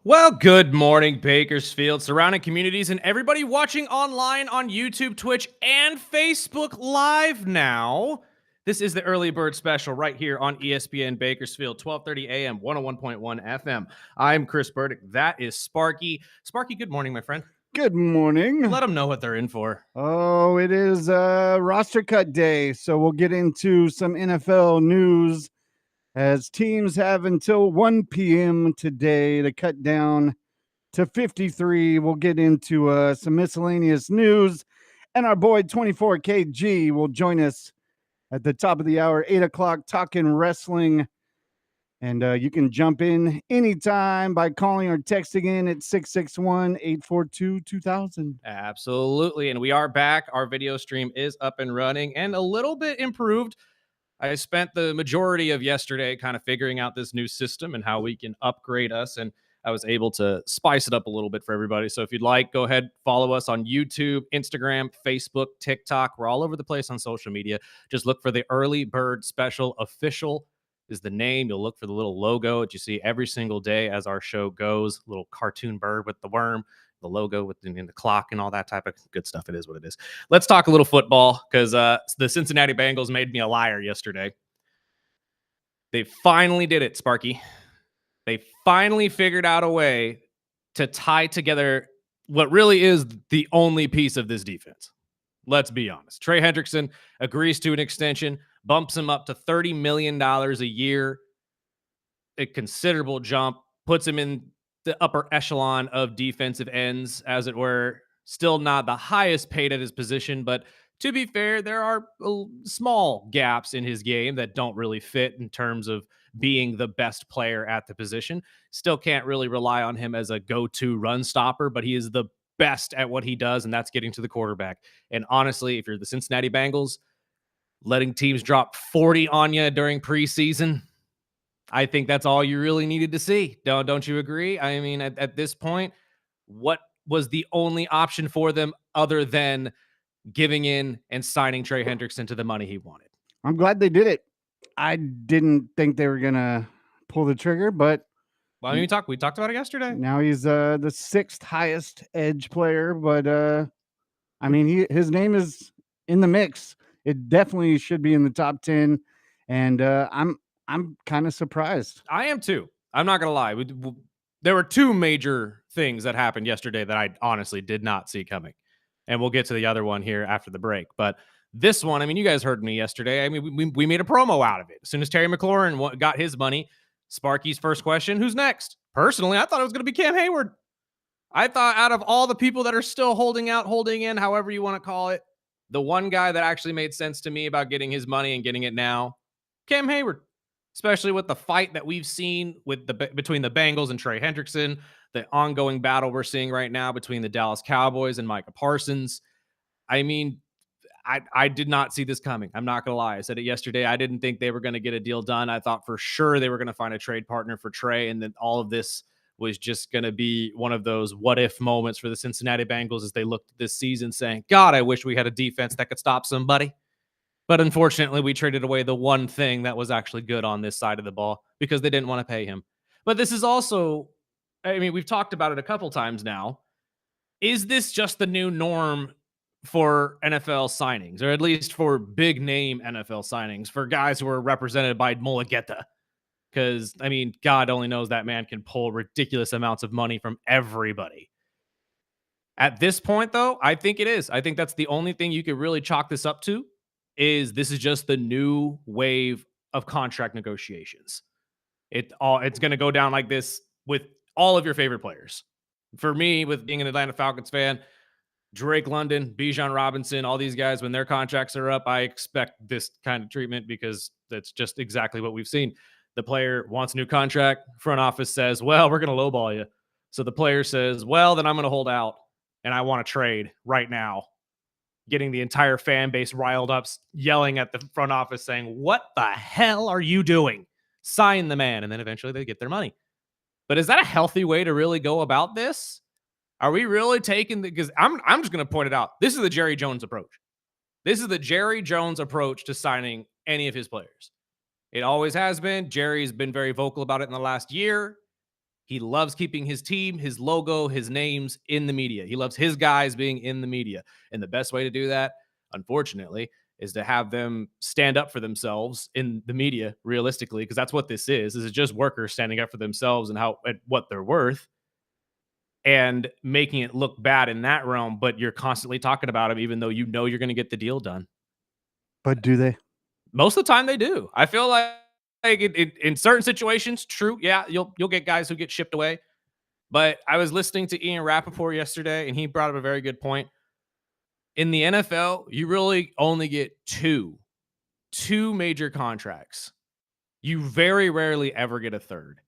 Well, good morning, Bakersfield, surrounding communities, and everybody watching online on YouTube, Twitch, and Facebook Live now. This is the Early Bird Special right here on ESPN Bakersfield, 12:30 a.m., 101.1 FM. I'm Chris Burdick. That is Sparky. Sparky, good morning, my friend. Good morning. Let them know what they're in for. Oh, it is roster cut day, so we'll get into some NFL news as teams have until 1 p.m. today to cut down to 53. We'll get into some miscellaneous news, and our boy 24KG will join us at the top of the hour, 8 o'clock, talking wrestling. And you can jump in anytime by calling or texting in at 661-842-2000. Absolutely. And we are back. Our video stream is up and running and a little bit improved. I spent the majority of yesterday kind of figuring out this new system and how we can upgrade us. And I was able to spice it up a little bit for everybody. So if you'd like, go ahead, follow us on YouTube, Instagram, Facebook, TikTok. We're all over the place on social media. Just look for the Early Bird Special. Official is the name. You'll look for the little logo that you see every single day as our show goes. Little cartoon bird with the worm, the logo with the clock and all that type of good stuff. It is what it is. Let's talk a little football because the Cincinnati Bengals made me a liar yesterday. They finally did it, Sparky. They finally figured out a way to tie together what really is the only piece of this defense. Let's be honest. Trey Hendrickson agrees to an extension, bumps him up to $30 million a year, a considerable jump, puts him in the upper echelon of defensive ends, as it were. Still not the highest paid at his position, but to be fair, there are small gaps in his game that don't really fit in terms of being the best player at the position. Still can't really rely on him as a go-to run stopper, but he is the best at what he does, and that's getting to the quarterback. And honestly, if you're the Cincinnati Bengals, letting teams drop 40 on you during preseason, I think that's all you really needed to see. Don't you agree? I mean, at this point, what was the only option for them other than giving in and signing Trey Hendrickson to the money he wanted? I'm glad they did it. I didn't think they were going to pull the trigger, but Well, I mean, we talked about it yesterday. now he's the sixth highest edge player. But I mean, his name is in the mix. It definitely should be in the top 10, and I'm kind of surprised. I am too. I'm not gonna lie. There were two major things that happened yesterday that I honestly did not see coming, and we'll get to the other one here after the break. But this one, I mean, you guys heard me yesterday. I mean, we made a promo out of it. As soon as Terry McLaurin got his money, Sparky's first question: who's next? Personally, I thought it was going to be Cam Hayward. I thought out of all the people that are still holding out, holding in, however you want to call it, the one guy that actually made sense to me about getting his money and getting it now, Cam Hayward. Especially with the fight that we've seen with between the Bengals and Trey Hendrickson, the ongoing battle we're seeing right now between the Dallas Cowboys and Micah Parsons. I mean, I did not see this coming. I'm not going to lie. I said it yesterday. I didn't think they were going to get a deal done. I thought for sure they were going to find a trade partner for Trey, and then all of this was just going to be one of those what if moments for the Cincinnati Bengals as they looked at this season saying, God, I wish we had a defense that could stop somebody. But unfortunately, we traded away the one thing that was actually good on this side of the ball because they didn't want to pay him. But this is also, I mean, we've talked about it a couple times now. Is this just the new norm for NFL signings, or at least for big name NFL signings, for guys who are represented by Mulligeta? Because, I mean, God only knows that man can pull ridiculous amounts of money from everybody. At this point, though, I think it is. I think that's the only thing you could really chalk this up to. This is just the new wave of contract negotiations. It's going to go down like this with all of your favorite players. For me, with being an Atlanta Falcons fan, Drake London, Bijan Robinson, all these guys, when their contracts are up, I expect this kind of treatment because that's just exactly what we've seen. The player wants a new contract. Front office says, well, we're going to lowball you. So the player says, well, then I'm going to hold out and I want to trade right now. Getting the entire fan base riled up, yelling at the front office saying, what the hell are you doing? Sign the man. And then eventually they get their money. But is that a healthy way to really go about this? Are we really taking because I'm just going to point it out. This is the Jerry Jones approach. This is the Jerry Jones approach to signing any of his players. It always has been. Jerry's been very vocal about it in the last year. He loves keeping his team, his logo, his names in the media. He loves his guys being in the media. And the best way to do that, unfortunately, is to have them stand up for themselves in the media, realistically, because that's what this is. This is just workers standing up for themselves and what they're worth, and making it look bad in that realm. But you're constantly talking about them, even though you know you're going to get the deal done. But do they? Most of the time, they do. I feel like in certain situations, true, yeah, you'll get guys who get shipped away. But I was listening to Ian Rappaport yesterday, and he brought up a very good point. In the NFL, you really only get two major contracts. You very rarely ever get a third.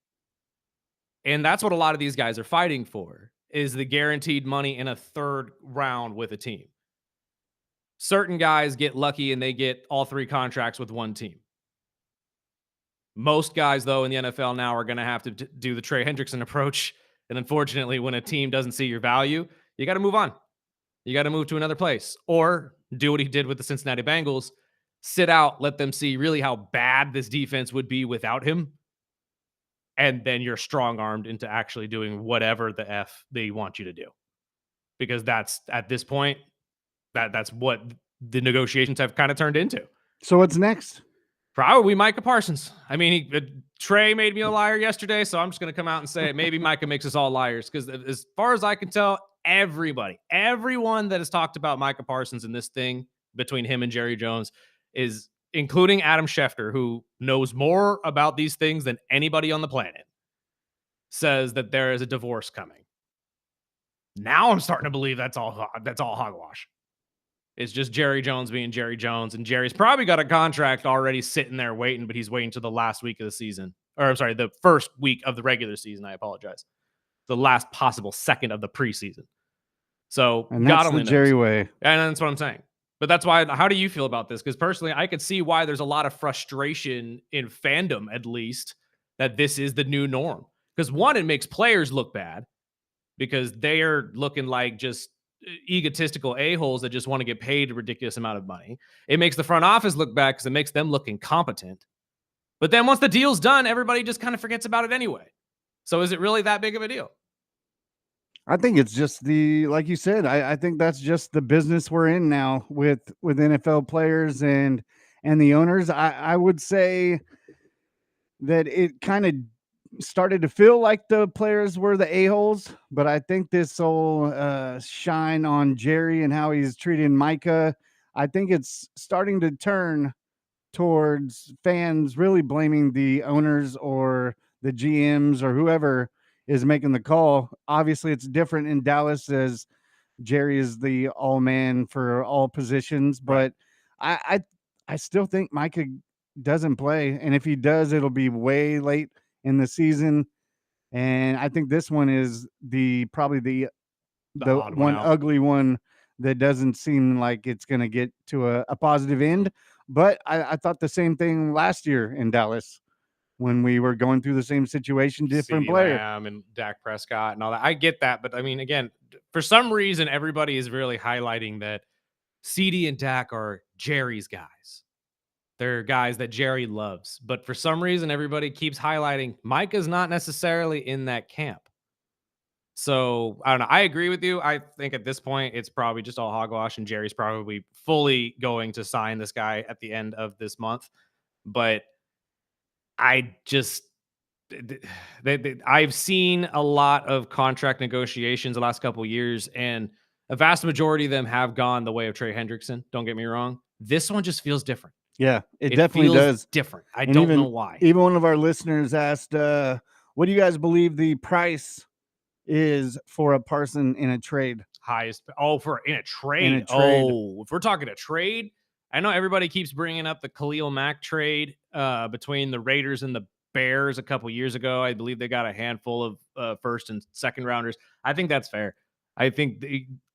And that's what a lot of these guys are fighting for, is the guaranteed money in a third round with a team. Certain guys get lucky and they get all three contracts with one team. Most guys, though, in the NFL now are going to have to do the Trey Hendrickson approach. And unfortunately, when a team doesn't see your value, you got to move on. You got to move to another place, or do what he did with the Cincinnati Bengals. Sit out, let them see really how bad this defense would be without him. And then you're strong-armed into actually doing whatever the F they want you to do. Because that's, at this point, that's what the negotiations have kind of turned into. So what's next? Probably Micah Parsons. I mean, Trey made me a liar yesterday, so I'm just going to come out and say it. Maybe Micah makes us all liars, because as far as I can tell, everyone that has talked about Micah Parsons in this thing between him and Jerry Jones, is including Adam Schefter, who knows more about these things than anybody on the planet, says that there is a divorce coming. Now I'm starting to believe that's all hogwash. It's just Jerry Jones being Jerry Jones, and Jerry's probably got a contract already sitting there waiting, but he's waiting to the last week of the season. Or I'm sorry, the first week of the regular season. I apologize. The last possible second of the preseason. So And God that's only the knows. Jerry way. And that's what I'm saying. But that's why, how do you feel about this? Because personally, I could see why there's a lot of frustration in fandom, at least, that this is the new norm. Because one, it makes players look bad, because they are looking like just egotistical a-holes that just want to get paid a ridiculous amount of money. It makes the front office look bad because it makes them look incompetent. But then once the deal's done, everybody just kind of forgets about it anyway. So is it really that big of a deal? I think it's just like you said, I think that's just the business we're in now with NFL players and the owners. I would say that it kind of started to feel like the players were the a-holes, but I think this whole shine on Jerry and how he's treating Micah, I think it's starting to turn towards fans really blaming the owners or the GMs or whoever is making the call. Obviously, it's different in Dallas, as Jerry is the all man for all positions, but right. I still think Micah doesn't play, and if he does, it'll be way late in the season. And I think this one is probably the one ugly one that doesn't seem like it's going to get to a positive end. But I thought the same thing last year in Dallas when we were going through the same situation, different player. And Dak Prescott and all that. I get that. But I mean, again, for some reason, everybody is really highlighting that CD and Dak are Jerry's guys. They're guys that Jerry loves. But for some reason, everybody keeps highlighting Micah's not necessarily in that camp. So I don't know. I agree with you. I think at this point, it's probably just all hogwash, and Jerry's probably fully going to sign this guy at the end of this month. But I just, I've seen a lot of contract negotiations the last couple of years, and a vast majority of them have gone the way of Trey Hendrickson. Don't get me wrong. This one just feels different. Yeah, it definitely does. Different. I don't know why. Even one of our listeners asked, what do you guys believe the price is for a Parson in a trade? Highest. Oh, in a trade. Oh, if we're talking a trade, I know everybody keeps bringing up the Khalil Mack trade between the Raiders and the Bears a couple years ago. I believe they got a handful of first and second rounders. I think that's fair. I think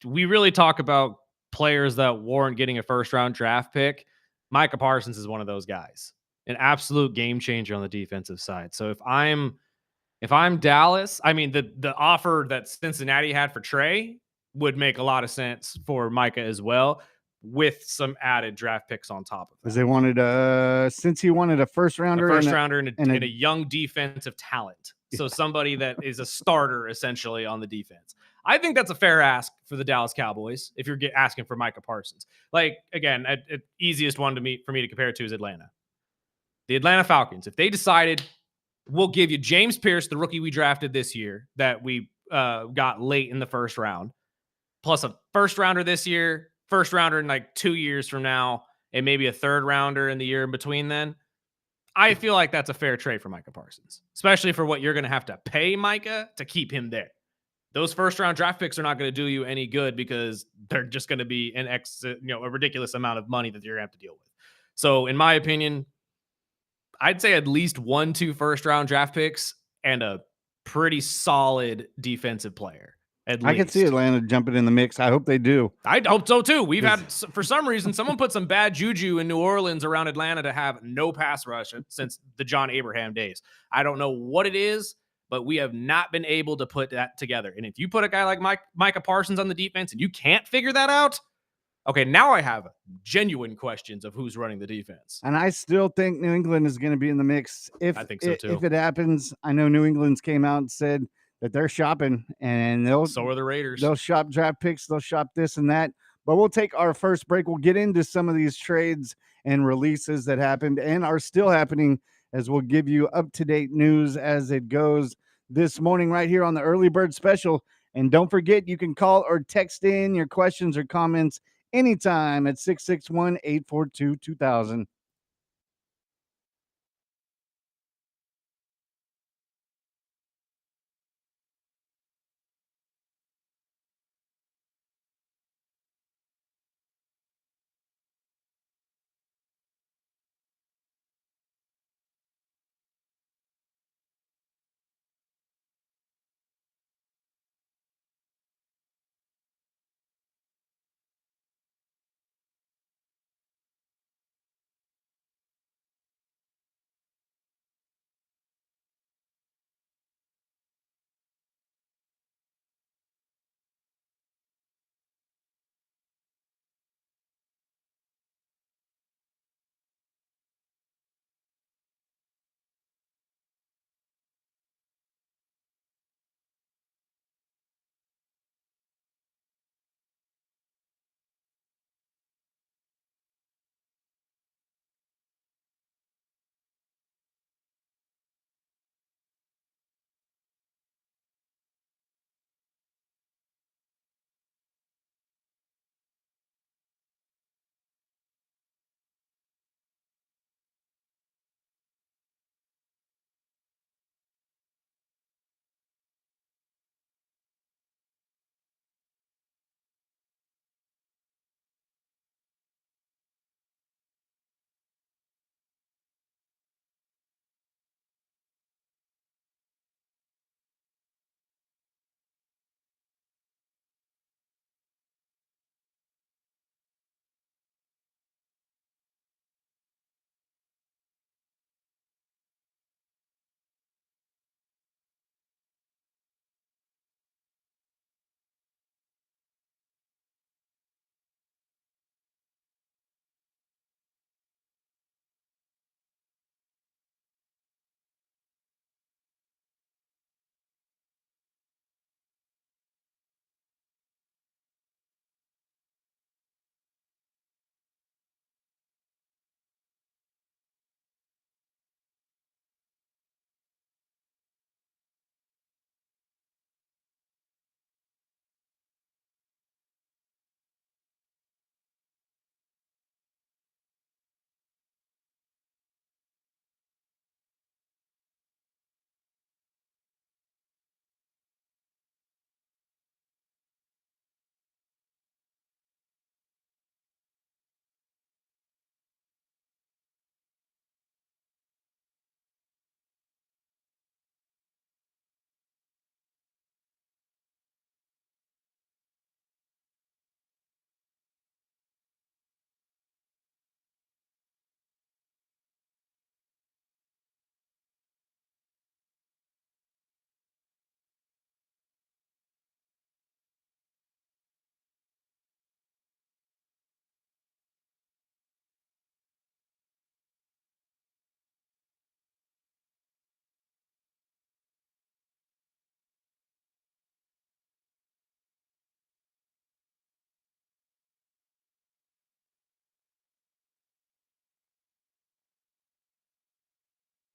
we really talk about players that warrant getting a first round draft pick. Micah Parsons is one of those guys, an absolute game changer on the defensive side. So if I'm Dallas, I mean, the offer that Cincinnati had for Trey would make a lot of sense for Micah as well. with some added draft picks on top of Because that. they wanted since he wanted a first A rounder first rounder and and a young defensive talent. So somebody that is a starter essentially on the defense. I think that's a fair ask for the Dallas Cowboys if you're asking for Micah Parsons. Like, again, easiest one for me to compare it to is Atlanta. The Atlanta Falcons, if they decided we'll give you James Pierce, the rookie we drafted this year that we got late in the first round, plus a first rounder this year, first rounder in like 2 years from now, and maybe a third rounder in the year in between then. I feel like that's a fair trade for Micah Parsons, especially for what you're going to have to pay Micah to keep him there. Those first round draft picks are not going to do you any good because they're just going to be a ridiculous amount of money that you're going to have to deal with. So, in my opinion, I'd say at least 1-2 first round draft picks and a pretty solid defensive player. At I can see least Atlanta jumping in the mix. I hope they do. I hope so too. We've had, for some reason, someone put some bad juju in New Orleans around Atlanta to have no pass rush since the John Abraham days. I don't know what it is, but we have not been able to put that together. And if you put a guy like Micah Parsons on the defense and you can't figure that out, okay, now I have genuine questions of who's running the defense. And I still think New England is going to be in the mix. I think so too. If it happens, I know New England's came out and said that they're shopping and So are the Raiders. They'll shop draft picks, they'll shop this and that. But we'll take our first break. We'll get into some of these trades and releases that happened and are still happening, as we'll give you up-to-date news as it goes this morning right here on the Early Bird Special. And don't forget, you can call or text in your questions or comments anytime at 661-842-2000.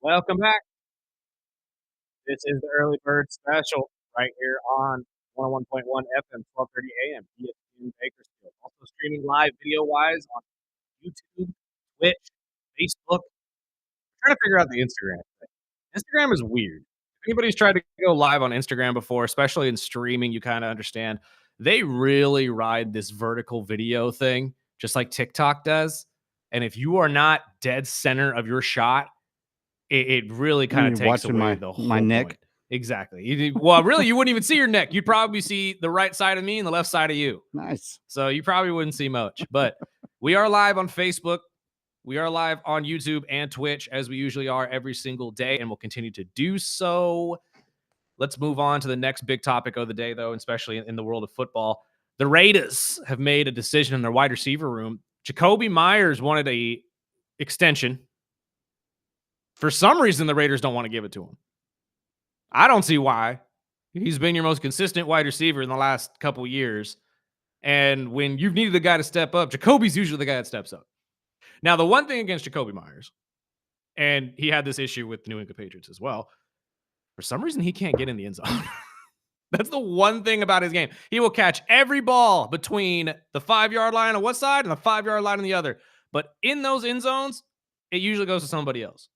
Welcome back. This is the early bird special right here on 101.1 FM, 12:30 AM, ESPN Bakersfield. Also streaming live video wise on YouTube, Twitch, Facebook. I'm trying to figure out the Instagram thing. Instagram is weird. If anybody's tried to go live on Instagram before, especially in streaming, you kind of understand. They really ride this vertical video thing, just like TikTok does. And if you are not dead center of your shot, it really I mean, kinda you're takes watching away my the my whole neck. point. Exactly. Well, really, you wouldn't even see your neck. You'd probably see the right side of me and the left side of you. Nice. So you probably wouldn't see much. But we are live on Facebook. We are live on YouTube and Twitch, as we usually are every single day, and we'll continue to do so. Let's move on to the next big topic of the day, though, especially in the world of football. The Raiders have made a decision in their wide receiver room. Jacoby Myers wanted a extension. For some reason, the Raiders don't want to give it to him. I don't see why. He's been your most consistent wide receiver in the last couple years. And when you've needed a guy to step up, Jacoby's usually the guy that steps up. Now, the one thing against Jacoby Myers, and he had this issue with the New England Patriots as well, for some reason, he can't get in the end zone. That's the one thing about his game. He will catch every ball between the 5-yard line on one side and the 5-yard line on the other. But in those end zones, it usually goes to somebody else.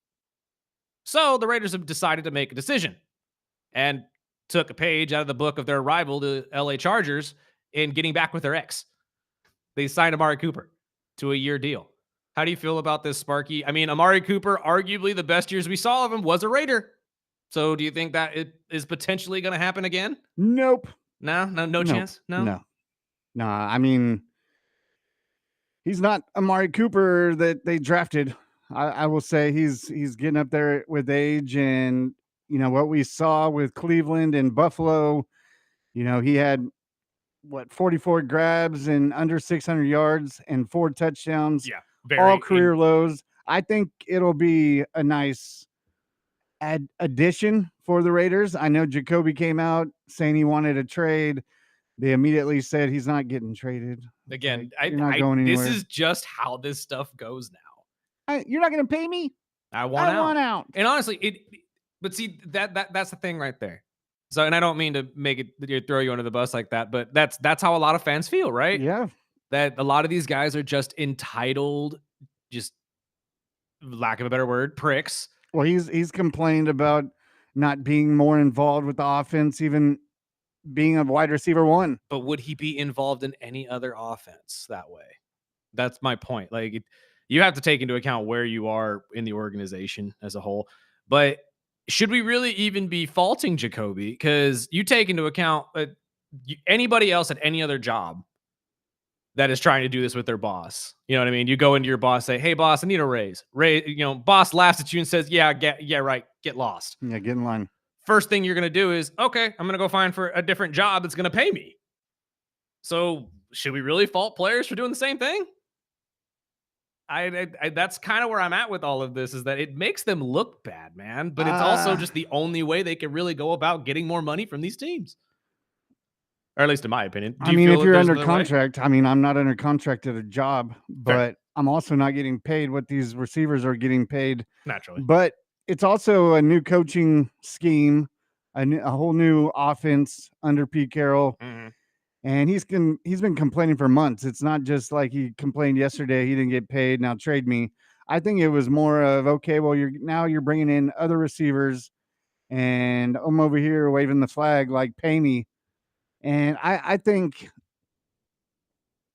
So the Raiders have decided to make a decision and took a page out of the book of their rival, the LA Chargers, in getting back with their ex. They signed Amari Cooper to a year deal. How do you feel about this, Sparky? I mean, Amari Cooper, arguably the best years we saw of him was a Raider. So do you think that it is potentially going to happen again? Nope. No chance? No. I mean, he's not Amari Cooper that they drafted. I will say he's getting up there with age, and what we saw with Cleveland and Buffalo. He had 44 grabs and under 600 yards and 4 touchdowns, Yeah. all career lows. I think it'll be a nice addition for the Raiders. I know Jacoby came out saying he wanted a trade. They immediately said he's not getting traded. Again, You're not going anywhere. This is just how this stuff goes now. You're not going to pay me? I want out. And honestly, but see that's the thing right there. So, and I don't mean to make it throw you under the bus like that, but that's how a lot of fans feel, right? Yeah. That a lot of these guys are just entitled, just lack of a better word, pricks. Well, he's complained about not being more involved with the offense, even being a wide receiver one. But would he be involved in any other offense that way? That's my point. Like, you have to take into account where you are in the organization as a whole. But should we really even be faulting Jacoby? Because you take into account anybody else at any other job that is trying to do this with their boss. You know what I mean? You go into your boss, say, "Hey, boss, I need a raise." Boss laughs at you and says, "Yeah, right, get lost." Yeah, get in line. First thing you're going to do is, okay, I'm going to go find for a different job that's going to pay me. So should we really fault players for doing the same thing? I that's kind of where I'm at with all of this, is that it makes them look bad, man. But it's also just the only way they can really go about getting more money from these teams. Or at least in my opinion. I mean, if you're under contract, I'm not under contract at a job, but I'm also not getting paid what these receivers are getting paid. Naturally. But it's also a new coaching scheme, a whole new offense under Pete Carroll. Mm-hmm. And he's been complaining for months. It's not just like he complained yesterday he didn't get paid, now trade me. I think it was more of, okay, well, you're bringing in other receivers, and I'm over here waving the flag like, pay me. And I think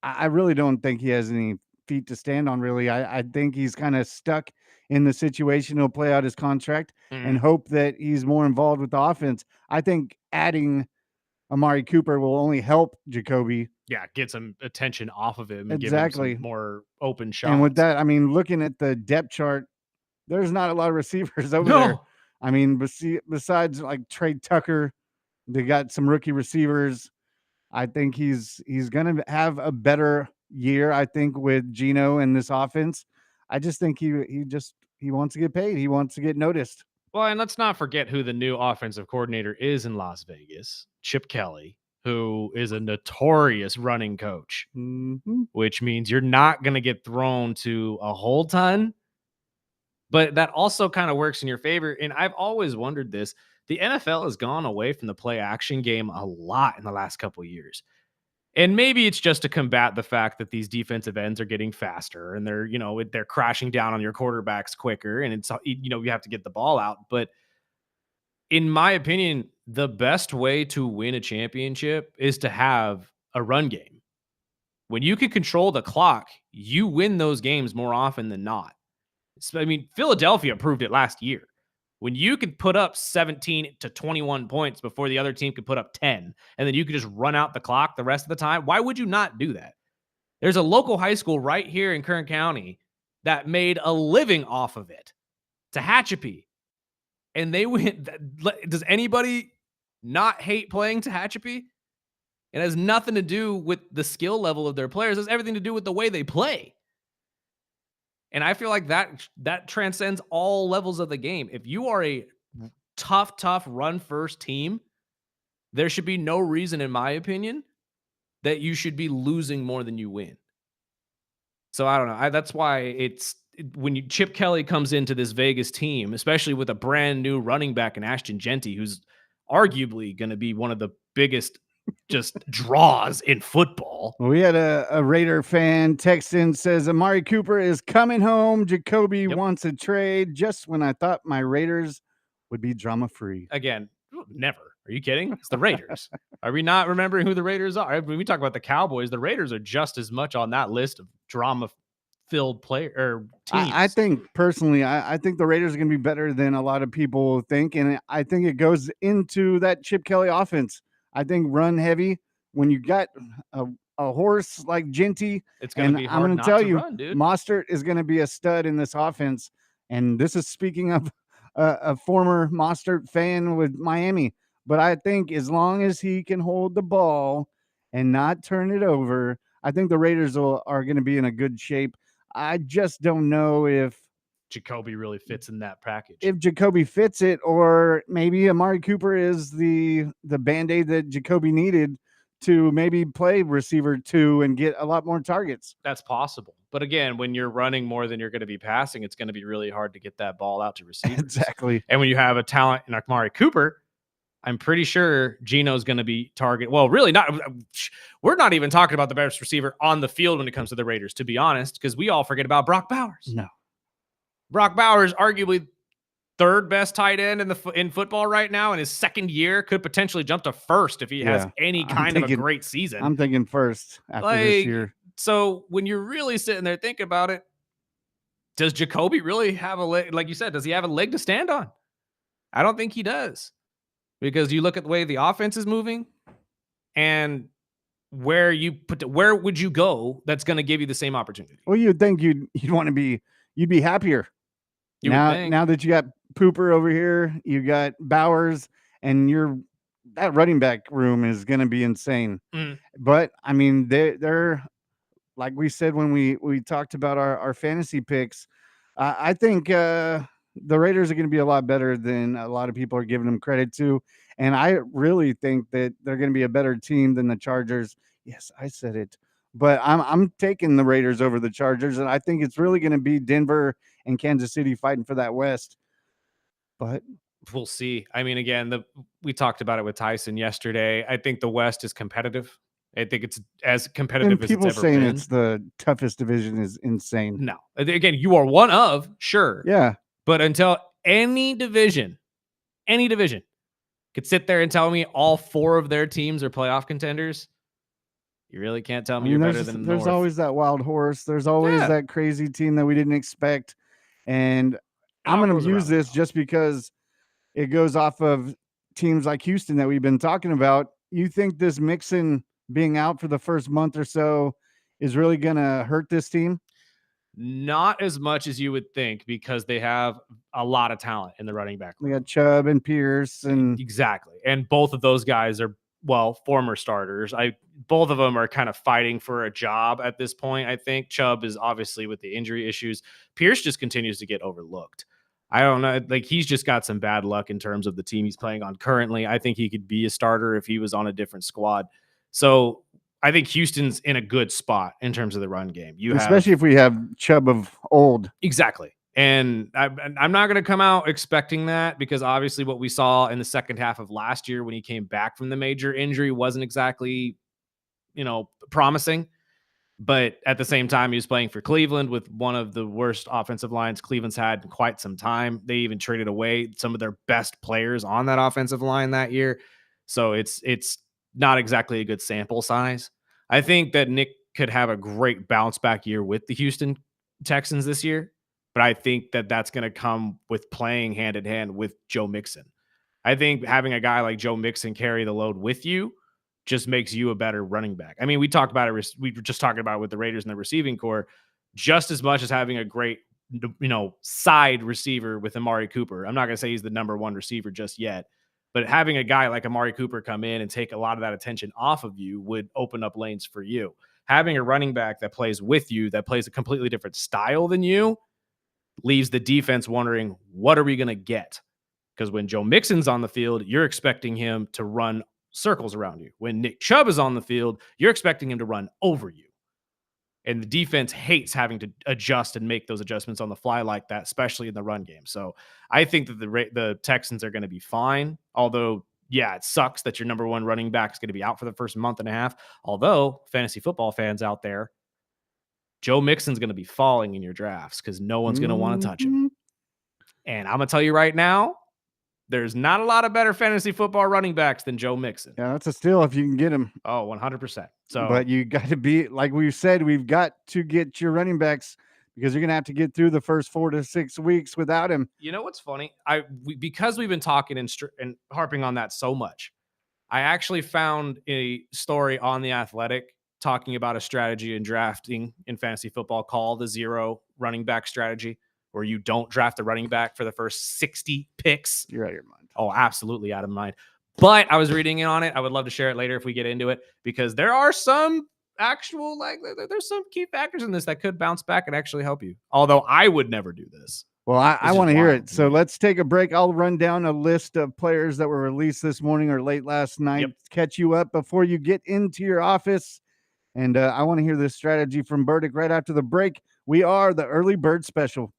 I really don't think he has any feet to stand on, really. I think he's kind of stuck in the situation. He'll play out his contract and hope that he's more involved with the offense. I think adding Amari Cooper will only help Jacoby. Yeah, get some attention off of him and exactly. give him some more open shots. And with that, I mean, looking at the depth chart, there's not a lot of receivers over there. I mean, besides like Trey Tucker, they got some rookie receivers. I think he's going to have a better year, I think, with Geno and this offense. I just think he wants to get paid. He wants to get noticed. Well, and let's not forget who the new offensive coordinator is in Las Vegas, Chip Kelly, who is a notorious running coach, which means you're not going to get thrown to a whole ton, But that also kind of works in your favor. And I've always wondered this. The NFL has gone away from the play action game a lot in the last couple of years. And maybe it's just to combat the fact that these defensive ends are getting faster and they're crashing down on your quarterbacks quicker. And it's, you have to get the ball out. But in my opinion, the best way to win a championship is to have a run game. When you can control the clock, you win those games more often than not. I mean, Philadelphia proved it last year. When you could put up 17 to 21 points before the other team could put up 10, and then you could just run out the clock the rest of the time, why would you not do that? There's a local high school right here in Kern County that made a living off of it, Tehachapi. And they went. Does anybody not hate playing Tehachapi? It has nothing to do with the skill level of their players. It has everything to do with the way they play. And I feel like that transcends all levels of the game. If you are a tough run first team, there should be no reason, in my opinion, that you should be losing more than you win. So I don't know. That's why when Chip Kelly comes into this Vegas team, especially with a brand new running back in Ashton Genty, who's arguably going to be one of the biggest just draws in football. We had a Raider fan text in, says Amari Cooper is coming home. Jacoby wants a trade. Just when I thought my Raiders would be drama free. Again, never. Are you kidding? It's the Raiders. Are we not remembering who the Raiders are? When we talk about the Cowboys, the Raiders are just as much on that list of drama-filled teams. I think personally, I think the Raiders are going to be better than a lot of people think, and I think it goes into that Chip Kelly offense. I think run heavy. When you got a horse like Genty, it's going to be hard. I'm going to tell you, run, dude. Mostert is going to be a stud in this offense. And this is speaking of a former Mostert fan with Miami. But I think as long as he can hold the ball and not turn it over, I think the Raiders are going to be in a good shape. I just don't know if Jacoby really fits in that package. If Jacoby fits it, or maybe Amari Cooper is the Band-Aid that Jacoby needed to maybe play receiver 2 and get a lot more targets. That's possible. But again, when you're running more than you're going to be passing, it's going to be really hard to get that ball out to receivers. Exactly. And when you have a talent in Amari Cooper, I'm pretty sure Gino's going to be target. Well, really not. We're not even talking about the best receiver on the field when it comes to the Raiders, to be honest, because we all forget about Brock Bowers. No. Brock Bowers, arguably third best tight end in football right now in his second year, could potentially jump to first if he has any kind of a great season. I'm thinking first after this year. So when you're really sitting there thinking about it, does Jacoby really have a leg? Like you said, does he have a leg to stand on? I don't think he does, because you look at the way the offense is moving and where would you go that's going to give you the same opportunity? Well, you'd think you'd want to be, you'd be happier. Now that you got Pooper over here, you got Bowers, and that running back room is going to be insane. But I mean, they're like we said when we talked about our fantasy picks. I think the Raiders are going to be a lot better than a lot of people are giving them credit to, and I really think that they're going to be a better team than the Chargers. Yes, I said it. But I'm taking the Raiders over the Chargers, and I think it's really going to be Denver and Kansas City fighting for that West. But we'll see. I mean, again, we talked about it with Tyson yesterday. I think the West is competitive. I think it's as competitive as it's ever been. People saying it's the toughest division is insane. No. Again, you are one of, sure. Yeah. But until any division could sit there and tell me all 4 of their teams are playoff contenders, you really can't tell me you're better than the There's North. Always that wild horse. There's always that crazy team that we didn't expect. And I'm going to use this just because it goes off of teams like Houston that we've been talking about. You think this Mixon being out for the first month or so is really going to hurt this team? Not as much as you would think, because they have a lot of talent in the running back room. We got Chubb and Pierce. Exactly. And both of those guys are, former starters. Both of them are kind of fighting for a job at this point. I think Chubb is obviously with the injury issues. Pierce just continues to get overlooked. I don't know. Like, he's just got some bad luck in terms of the team he's playing on currently. I think he could be a starter if he was on a different squad. So I think Houston's in a good spot in terms of the run game. Especially if we have Chubb of old. Exactly. And I'm not going to come out expecting that because obviously what we saw in the second half of last year when he came back from the major injury wasn't exactly, promising. But at the same time, he was playing for Cleveland with one of the worst offensive lines Cleveland's had in quite some time. They even traded away some of their best players on that offensive line that year. So it's not exactly a good sample size. I think that Nick could have a great bounce back year with the Houston Texans this year, but I think that that's going to come with playing hand in hand with Joe Mixon. I think having a guy like Joe Mixon carry the load with you just makes you a better running back. I mean, we talked about it. We were just talking about it with the Raiders and the receiving core, just as much as having a great, side receiver with Amari Cooper. I'm not going to say he's the number one receiver just yet, but having a guy like Amari Cooper come in and take a lot of that attention off of you would open up lanes for you. Having a running back that plays with you, that plays a completely different style than you, leaves the defense wondering, what are we going to get? Because when Joe Mixon's on the field, you're expecting him to run circles around you. When Nick Chubb is on the field, you're expecting him to run over you. And the defense hates having to adjust and make those adjustments on the fly like that, especially in the run game. So I think that the Texans are going to be fine. Although, yeah, it sucks that your number one running back is going to be out for the first month and a half. Although, fantasy football fans out there, Joe Mixon's going to be falling in your drafts because no one's going to want to touch him. Mhm. And I'm going to tell you right now, there's not a lot of better fantasy football running backs than Joe Mixon. Yeah, that's a steal if you can get him. Oh, 100%. So, But you got to be like we said, we've got to get your running backs because you're gonna have to get through the first 4 to 6 weeks without him. you know what's funny? Because we've been talking and harping on that so much, I actually found a story on The Athletic talking about a strategy in drafting in fantasy football called the zero running back strategy, where you don't draft a running back for the first 60 picks. You're out of your mind. Oh, absolutely out of mind. But I was reading in on it. I would love to share it later if we get into it, because there are some actual, there's some key factors in this that could bounce back and actually help you. Although I would never do this. Well, I It's just want to hear wild it. to So me. let's take a break. I'll run down a list of players that were released this morning or late last night. Yep. Catch you up before you get into your office. And I want to hear this strategy from Burdick right after the break. We are the early bird special.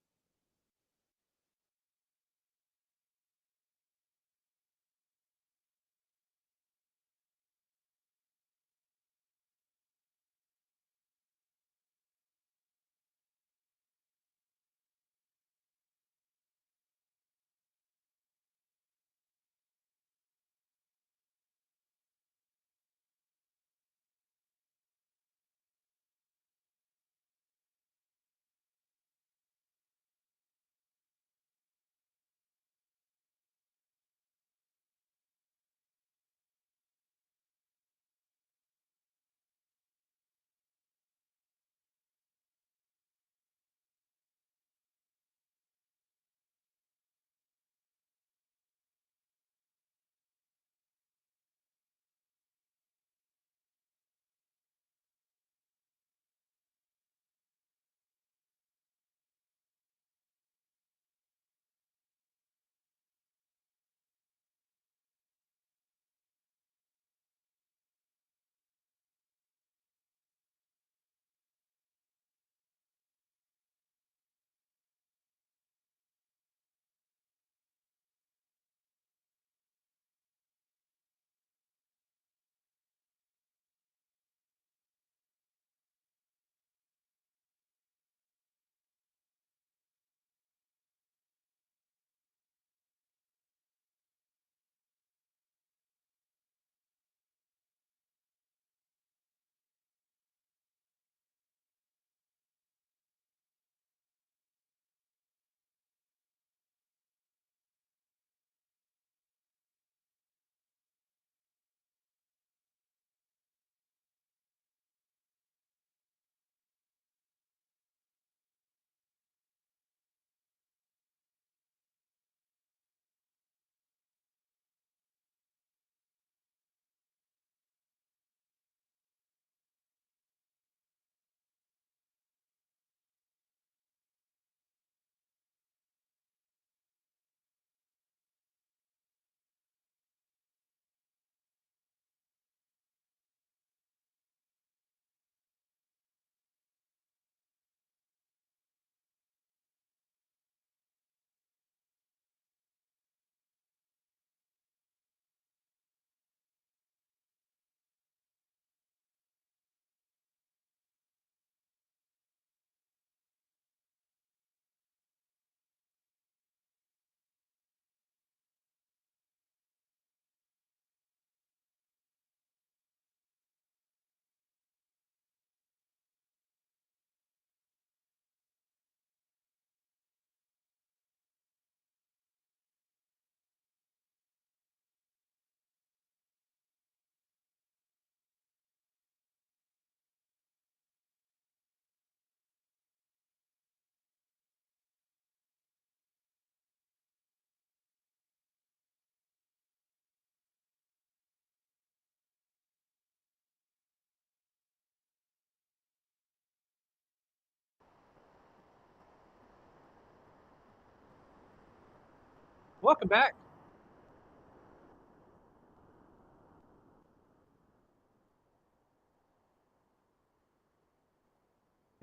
Welcome back.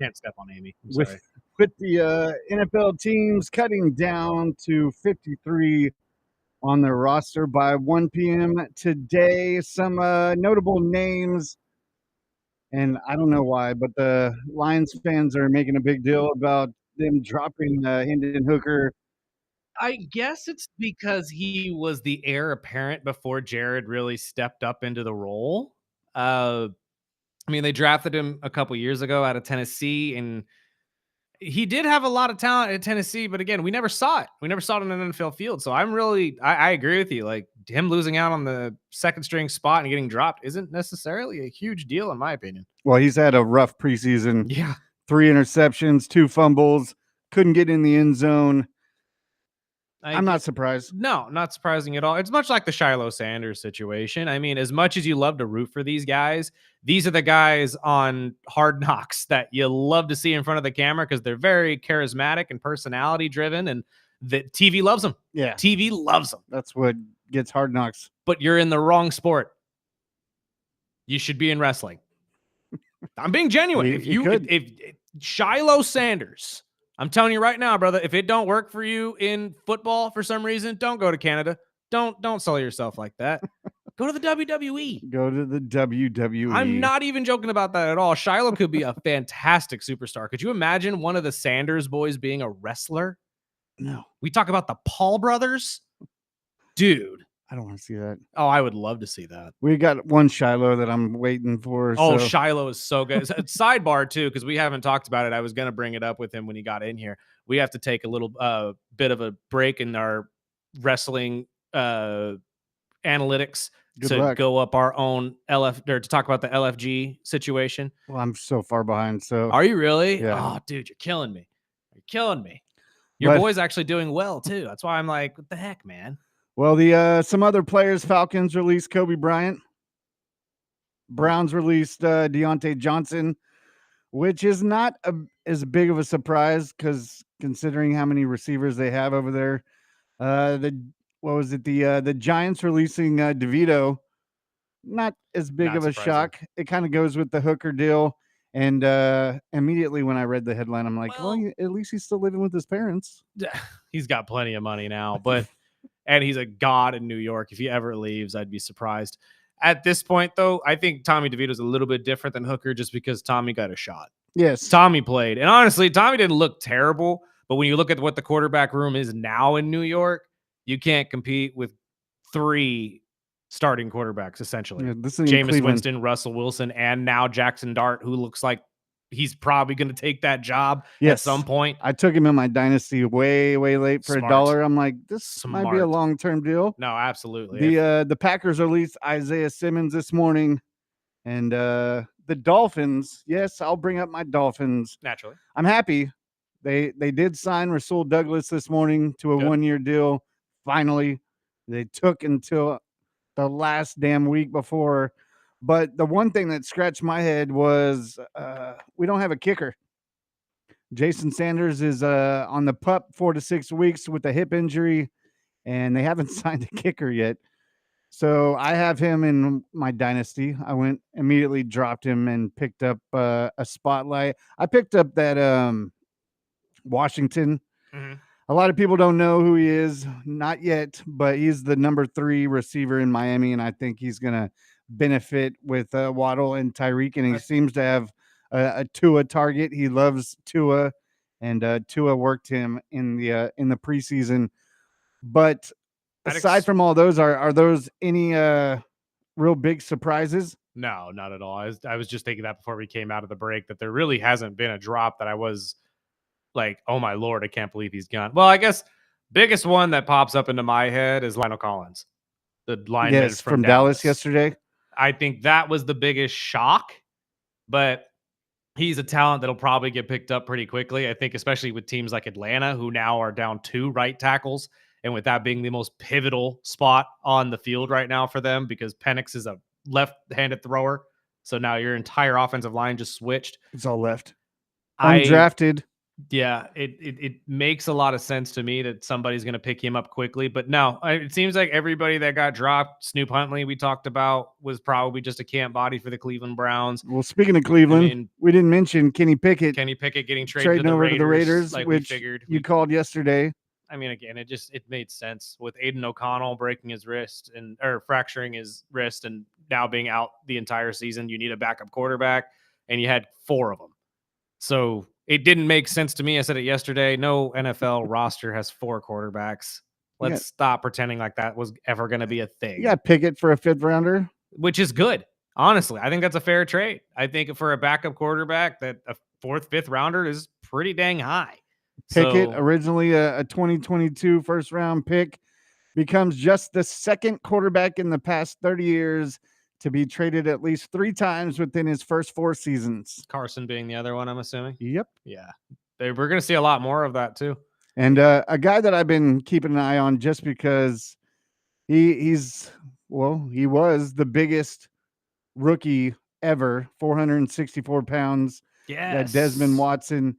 Can't step on Amy. I'm with sorry. the NFL teams cutting down to 53 on their roster by 1 p.m. today. Some notable names, and I don't know why, but the Lions fans are making a big deal about them dropping Hendon Hooker. I guess it's because he was the heir apparent before Jared really stepped up into the role. I mean, they drafted him a couple years ago out of Tennessee, and he did have a lot of talent at Tennessee, but again, we never saw it. We never saw it on an NFL field. So I agree with you. Like him losing out on the second string spot and getting dropped isn't necessarily a huge deal, in my opinion. Well, he's had a rough preseason. Yeah. 3 interceptions, 2 fumbles, couldn't get in the end zone. I'm not Get, surprised. no, not surprising at all. It's much like the Shiloh Sanders situation. I mean, as much as you love to root for these guys, these are the guys on Hard Knocks that you love to see in front of the camera because they're very charismatic and personality driven, and the TV loves them. Yeah, TV loves them. that's what gets Hard Knocks. But you're in the wrong sport. You should be in wrestling. I'm being genuine. If Shiloh Sanders, I'm telling you right now, brother, if it don't work for you in football for some reason, don't go to Canada. Don't sell yourself like that. Go to the WWE. Go to the WWE. I'm not even joking about that at all. Shiloh could be a fantastic superstar. Could you imagine one of the Sanders boys being a wrestler? No, We talk about the Paul brothers. Dude. I don't want to see that. Oh, I would love to see that. We got one Shiloh that I'm waiting for. Oh, so. Shiloh is so good. Sidebar too, because we haven't talked about it. I was going to bring it up with him when he got in here. We have to take a little bit of a break in our wrestling analytics Good to luck. go up our own LF or to talk about the LFG situation. Well, I'm so far behind. So Are you really? Yeah. Oh, dude, you're killing me. You're killing me. Your boy's actually doing well too. That's why I'm like, what the heck, man? Well, the some other players, Falcons released Kobe Bryant. Browns released Deontay Johnson, which is not as big of a surprise because considering how many receivers they have over there. The Giants releasing DeVito, not as big Not of a surprising. shock. It kind of goes with the Hooker deal. And immediately when I read the headline, I'm like, well, at least he's still living with his parents. He's got plenty of money now, but and he's a god in New York. If he ever leaves, I'd be surprised. At this point, though, I think Tommy DeVito's a little bit different than Hooker just because Tommy got a shot. Yes. Tommy played. And honestly, Tommy didn't look terrible. But when you look at what the quarterback room is now in New York, you can't compete with 3 starting quarterbacks, essentially. Yeah, this is Jameis Winston, Russell Wilson, and now Jackson Dart, who looks like he's probably going to take that job at some point. I took him in my dynasty way late for $1. I'm like, this might be a long-term deal. No, absolutely. The Packers released Isaiah Simmons this morning, and the Dolphins. Yes, I'll bring up my Dolphins. Naturally, I'm happy. They did sign Rasul Douglas this morning to a 1-year deal. Finally, they took until the last damn week before. But the one thing that scratched my head was we don't have a kicker. Jason Sanders is on the pup 4 to 6 weeks with a hip injury, and they haven't signed a kicker yet. So I have him in my dynasty. I went immediately, dropped him, and picked up a spotlight. I picked up that Washington. Mm-hmm. A lot of people don't know who he is, not yet, but he's the number 3 receiver in Miami, and I think he's going to benefit with Waddle and Tyreek, and he seems to have a Tua target. He loves Tua, and Tua worked him in the preseason. But aside from all those, are those any real big surprises? No, not at all. I was just thinking that before we came out of the break that there really hasn't been a drop that I was like, oh my Lord, I can't believe he's gone. Well, I guess biggest one that pops up into my head is Lionel Collins, the lineman from Dallas yesterday. I think that was the biggest shock, but he's a talent that'll probably get picked up pretty quickly. I think, especially with teams like Atlanta, who now are down 2 right tackles, and with that being the most pivotal spot on the field right now for them, because Penix is a left-handed thrower. So now your entire offensive line just switched. It's all left. Undrafted. Yeah, it makes a lot of sense to me that somebody's going to pick him up quickly. But no, it seems like everybody that got dropped, Snoop Huntley, we talked about, was probably just a camp body for the Cleveland Browns. Well, speaking of I Cleveland, mean, we didn't mention Kenny Pickett Kenny Pickett getting traded to trading the over to the Raiders, Raiders, like we which figured. you called yesterday. I mean, again, it made sense with Aiden O'Connell breaking his wrist or fracturing his wrist and now being out the entire season. You need a backup quarterback, and you had 4 of them. So it didn't make sense to me. I said it yesterday. No NFL roster has 4 quarterbacks. Yeah. Let's stop pretending like that was ever going to be a thing. You got Pickett for a 5th rounder, which is good. Honestly, I think that's a fair trade. I think for a backup quarterback, that a 4th, 5th rounder is pretty dang high. Pickett, So, originally a 2022 first round pick, becomes just the 2nd quarterback in the past 30 years to be traded at least 3 times within his first 4 seasons. Carson being the other one, I'm assuming. Yep. Yeah. We're going to see a lot more of that too. And a guy that I've been keeping an eye on just because he was the biggest rookie ever, 464 pounds. Yes. Desmond Watson.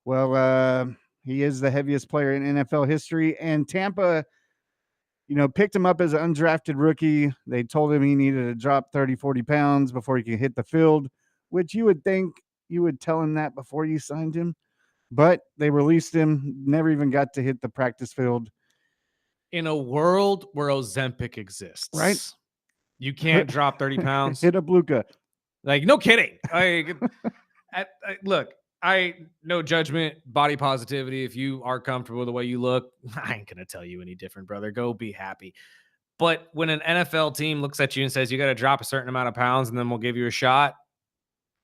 Well, he is the heaviest player in NFL history, and Tampa, picked him up as an undrafted rookie. They told him he needed to drop 30, 40 pounds before he could hit the field, which you would think you would tell him that before you signed him. But they released him, never even got to hit the practice field. In a world where Ozempic exists, right? You can't drop 30 pounds. Hit a Bluka. Like, no kidding. Look, no judgment, body positivity. If you are comfortable with the way you look, I ain't going to tell you any different, brother. Go be happy. But when an NFL team looks at you and says, you got to drop a certain amount of pounds and then we'll give you a shot,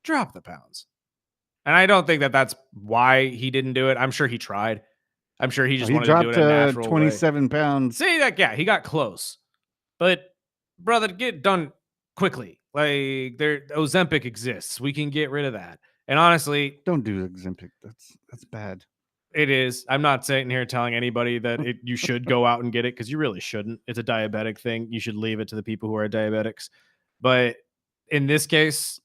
drop the pounds. And I don't think that that's why he didn't do it. I'm sure he tried. I'm sure he just wanted to do it in a natural 27 way. pounds. See, yeah, he got close. But, brother, get done quickly. Like, Ozempic exists. We can get rid of that. And honestly, don't do Ozempic. That's bad. It is. I'm not sitting here telling anybody that you should go out and get it, because you really shouldn't. It's a diabetic thing. You should leave it to the people who are diabetics. But in this case,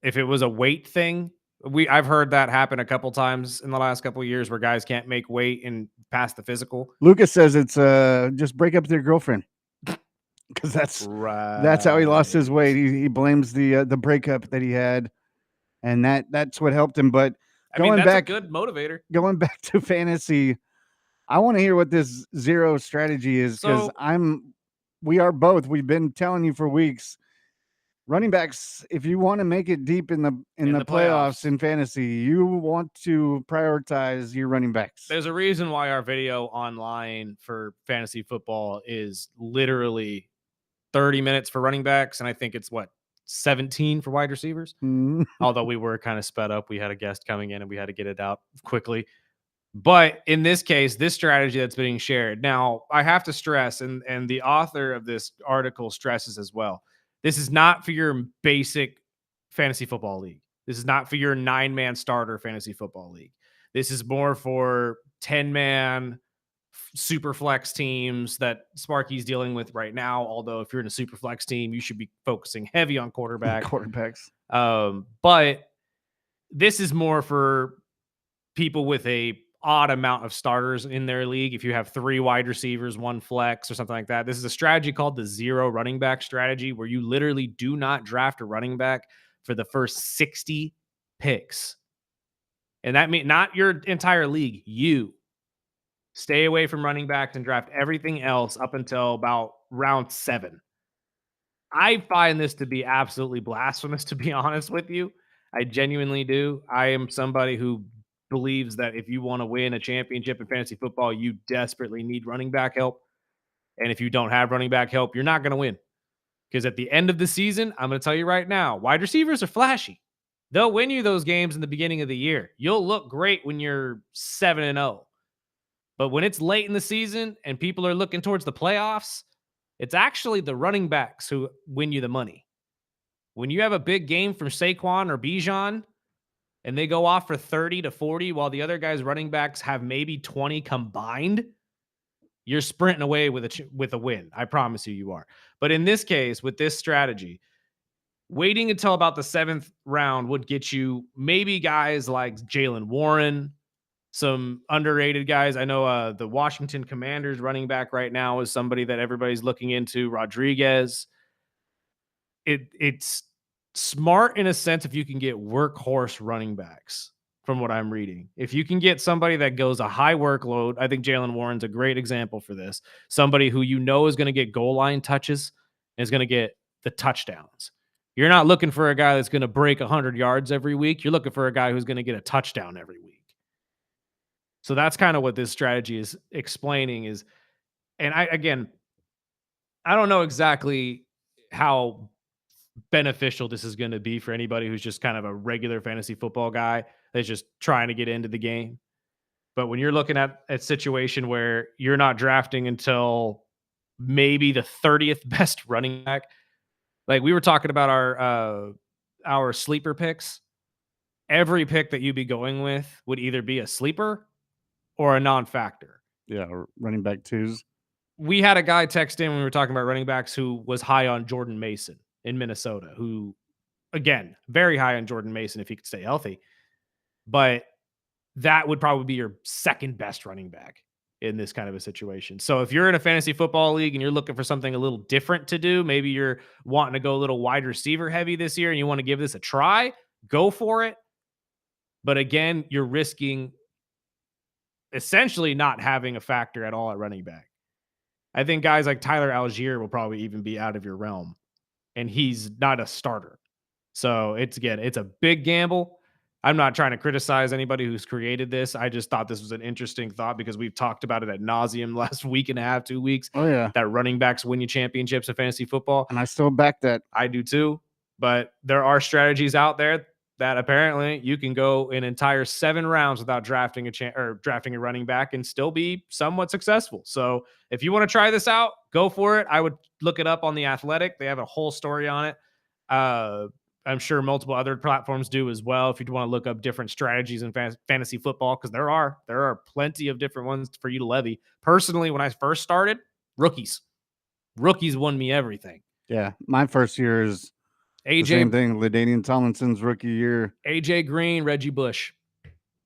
if it was a weight thing, I've heard that happen a couple times in the last couple of years where guys can't make weight and pass the physical. Lucas says it's just break up with your girlfriend, because that's how he lost his weight. He blames the breakup that he had, and that's what helped him. But that's a good motivator. Going back to fantasy, I want to hear what this zero strategy is, because we've been telling you for weeks. Running backs, if you want to make it deep in the playoffs in fantasy, you want to prioritize your running backs. There's a reason why our video online for fantasy football is literally 30 minutes for running backs, and I think it's 17 for wide receivers. Although we were kind of sped up. We had a guest coming in and we had to get it out quickly. But in this case, this strategy that's being shared. Now, I have to stress, and the author of this article stresses as well, this is not for your basic fantasy football league. This is not for your 9-man starter fantasy football league. This is more for 10-man super flex teams that Sparky's dealing with right now. Although if you're in a super flex team, you should be focusing heavy on quarterbacks. But this is more for people with a odd amount of starters in their league. If you have 3 wide receivers, 1 flex or something like that, this is a strategy called the zero running back strategy, where you literally do not draft a running back for the first 60 picks. And that means not your entire league. You stay away from running backs and draft everything else up until about round 7. I find this to be absolutely blasphemous, to be honest with you. I genuinely do. I am somebody who believes that if you want to win a championship in fantasy football, you desperately need running back help. And if you don't have running back help, you're not going to win. Because at the end of the season, I'm going to tell you right now, wide receivers are flashy. They'll win you those games in the beginning of the year. You'll look great when you're 7-0. But when it's late in the season and people are looking towards the playoffs, it's actually the running backs who win you the money. When you have a big game from Saquon or Bijan and they go off for 30 to 40 while the other guys' running backs have maybe 20 combined, you're sprinting away with a win. I promise you are. But in this case, with this strategy, waiting until about the 7th round would get you maybe guys like Jalen Warren, some underrated guys. I know the Washington Commanders running back right now is somebody that everybody's looking into. Rodriguez. It's smart in a sense if you can get workhorse running backs. From what I'm reading, if you can get somebody that goes a high workload, I think Jalen Warren's a great example for this. Somebody who you know is going to get goal line touches and is going to get the touchdowns. You're not looking for a guy that's going to break 100 yards every week. You're looking for a guy who's going to get a touchdown every week. So that's kind of what this strategy is explaining is, and I don't know exactly how beneficial this is going to be for anybody who's just kind of a regular fantasy football guy that's just trying to get into the game. But when you're looking at a situation where you're not drafting until maybe the 30th best running back, like we were talking about our sleeper picks, every pick that you'd be going with would either be a sleeper or a non-factor. Yeah, running back twos. We had a guy text in when we were talking about running backs who was high on Jordan Mason in Minnesota, who, again, very high on Jordan Mason if he could stay healthy. But that would probably be your second best running back in this kind of a situation. So if you're in a fantasy football league and you're looking for something a little different to do, maybe you're wanting to go a little wide receiver heavy this year and you want to give this a try, go for it. But again, you're risking essentially not having a factor at all at running back. I think guys like Tyler Algier will probably even be out of your realm, and he's not a starter. So it's a big gamble. I'm not trying to criticize anybody who's created this. I just thought this was an interesting thought because we've talked about it ad nauseum last week and a half, 2 weeks. Oh yeah, that running backs win you championships in fantasy football. and I still back that. I do too. But there are strategies out there that apparently you can go an entire 7 rounds without drafting drafting a running back and still be somewhat successful. So if you want to try this out, go for it. I would look it up on The Athletic. They have a whole story on it. I'm sure multiple other platforms do as well. If you want to look up different strategies in fantasy football, because there are plenty of different ones for you to levy. Personally, when I first started, rookies won me everything. Yeah, my first year is the same thing. LaDainian Tomlinson's rookie year. AJ Green, Reggie Bush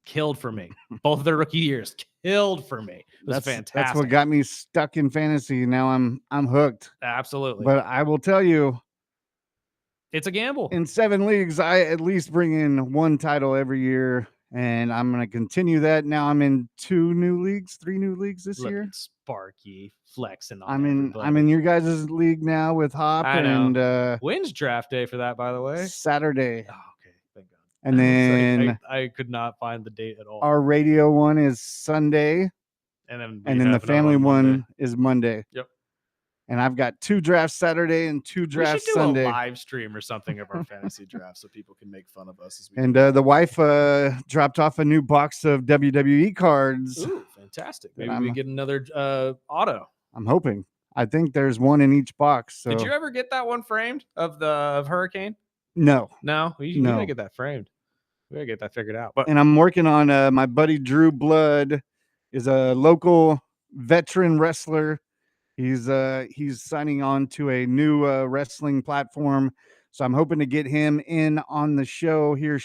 killed for me. Both of their rookie years killed for me. It was fantastic. That's what got me stuck in fantasy. Now I'm hooked. Absolutely. But I will tell you, it's a gamble. In 7 leagues, I at least bring in 1 title every year, and I'm going to continue that. Now I'm in 3 new leagues this year. Sparky flexing on I'm in your guys' league now with Hop. I know. And when's draft day for that, by the way? Saturday. Oh, okay. Thank God. And then I could not find the date at all. Our radio one is Sunday. And then the family one is Monday. Yep. And I've got 2 drafts Saturday and 2 drafts Sunday. We should do a live stream or something of our fantasy drafts so people can make fun of us. And the wife dropped off a new box of WWE cards. Ooh, fantastic. Maybe we get another auto. I'm hoping. I think there's 1 in each box. So. Did you ever get that one framed of Hurricane? No. No? You gotta get that framed. We gotta get that figured out. And I'm working on my buddy Drew Blood is a local veteran wrestler. He's signing on to a new wrestling platform, so I'm hoping to get him in on the show here,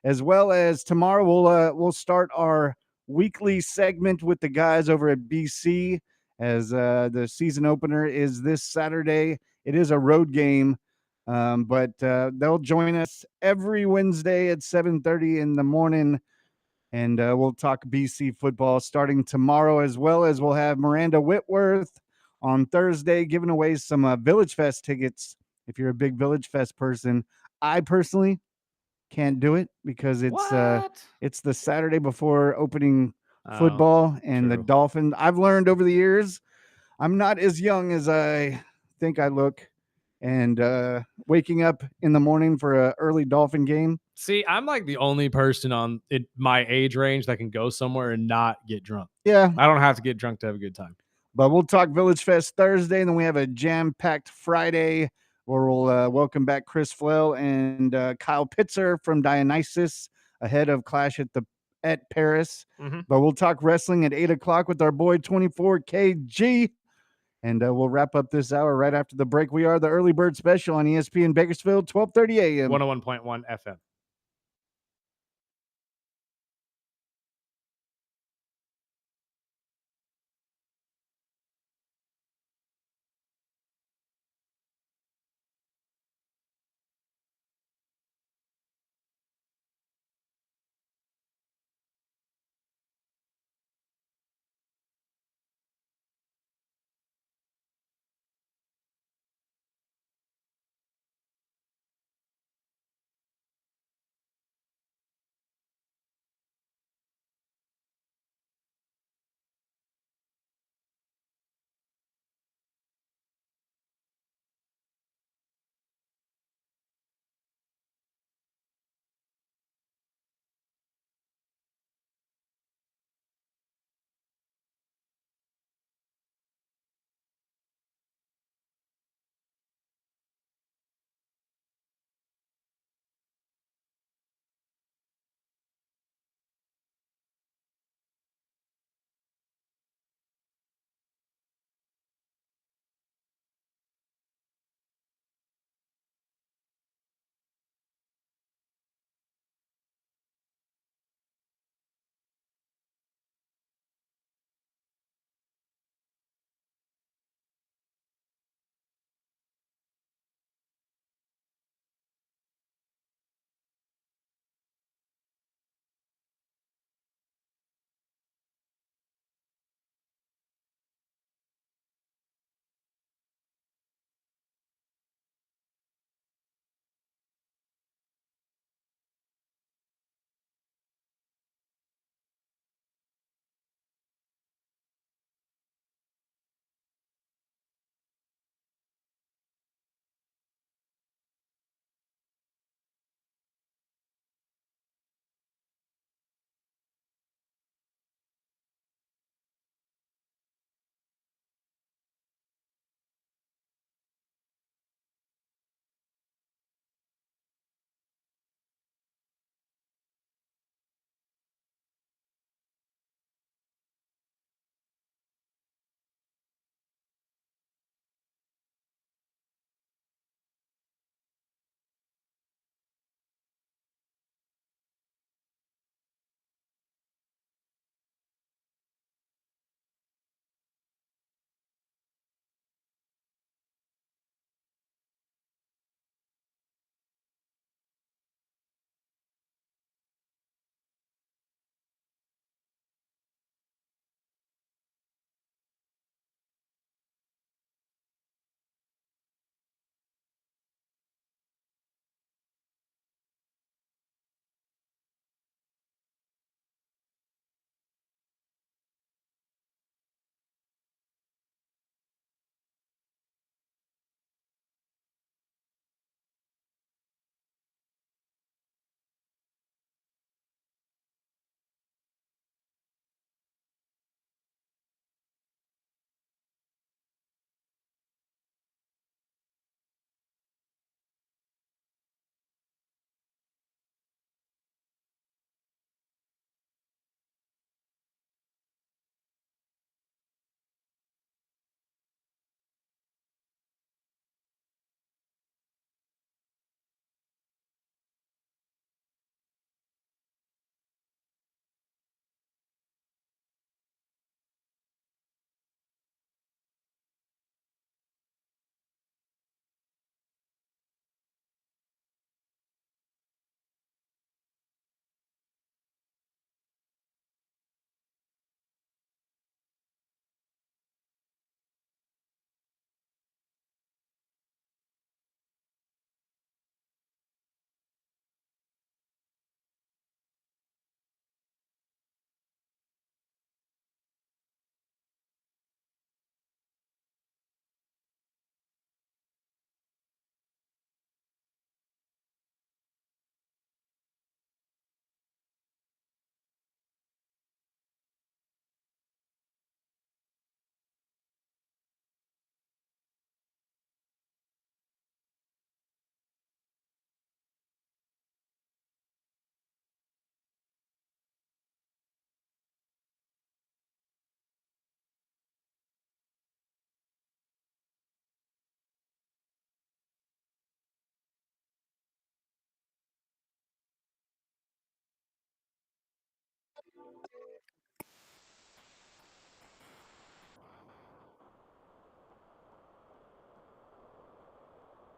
as well as tomorrow we'll start our weekly segment with the guys over at BC, as the season opener is this Saturday. It is a road game, but they'll join us every Wednesday at 7:30 in the morning. And we'll talk BC football starting tomorrow, as well as we'll have Miranda Whitworth on Thursday giving away some Village Fest tickets. If you're a big Village Fest person, I personally can't do it because it's the Saturday before opening football and the Dolphins. I've learned over the years I'm not as young as I think I look. And waking up in the morning for an early Dolphin game. See, I'm like the only person on my age range that can go somewhere and not get drunk. Yeah. I don't have to get drunk to have a good time. But we'll talk Village Fest Thursday, and then we have a jam-packed Friday where we'll welcome back Chris Flell and Kyle Pitzer from Dionysus ahead of Clash at Paris. Mm-hmm. But we'll talk wrestling at 8 o'clock with our boy 24KG. And we'll wrap up this hour right after the break. We are the Early Bird Special on ESPN Bakersfield, 12:30 a.m. 101.1 FM.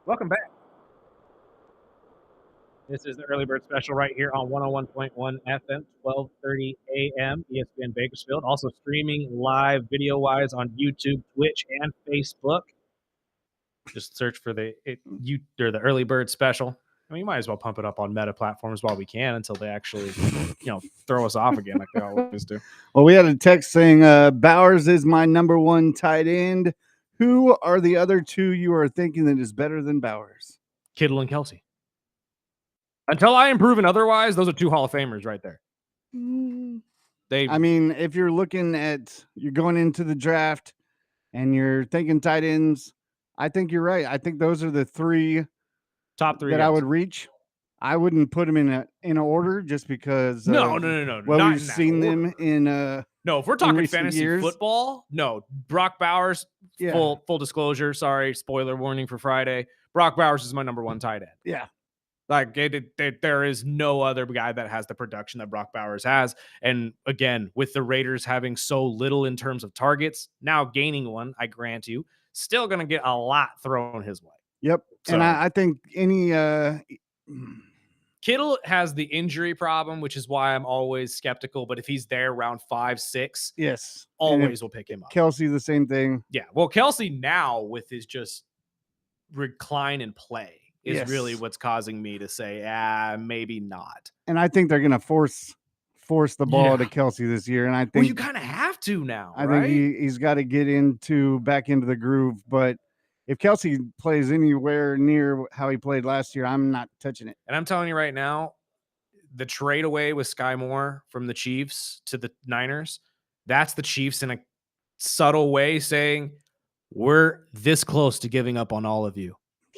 Welcome back. This is the Early Bird Special right here on 101.1 FM, 12:30 a.m. ESPN Bakersfield. Also streaming live video-wise on YouTube, Twitch, and Facebook. Just search for the Early Bird Special. I mean, you might as well pump it up on meta platforms while we can until they actually, throw us off again like they always do. Well, we had a text saying Bowers is my number one tight end. Who are the other two you are thinking that is better than Bowers? Kittle and Kelsey. Until I am proven otherwise, those are two Hall of Famers right there. I mean, if you're going into the draft and you're thinking tight ends, I think you're right. I think those are the top three that guys I would reach. I wouldn't put them in an order just because. No. Well, we've seen them in. No, if we're talking fantasy football, no. Brock Bowers. Yeah. Full disclosure. Sorry, spoiler warning for Friday. Brock Bowers is my number one tight end. Yeah. Like there is no other guy that has the production that Brock Bowers has. And again, with the Raiders having so little in terms of targets, now gaining one, I grant you, still going to get a lot thrown his way. Yep. So, and I think Kittle has the injury problem, which is why I'm always skeptical. But if he's there around 5'6", yes, always will pick him up. Kelsey, the same thing. Yeah. Well, Kelsey now with his just recline and play is really what's causing me to say, maybe not. And I think they're going to force the ball to Kelsey this year. And I think you kind of have to now. I think he's got to get back into the groove. But if Kelsey plays anywhere near how he played last year, I'm not touching it. And I'm telling you right now, the trade away with Sky Moore from the Chiefs to the Niners, that's the Chiefs in a subtle way saying, we're this close to giving up on all of you.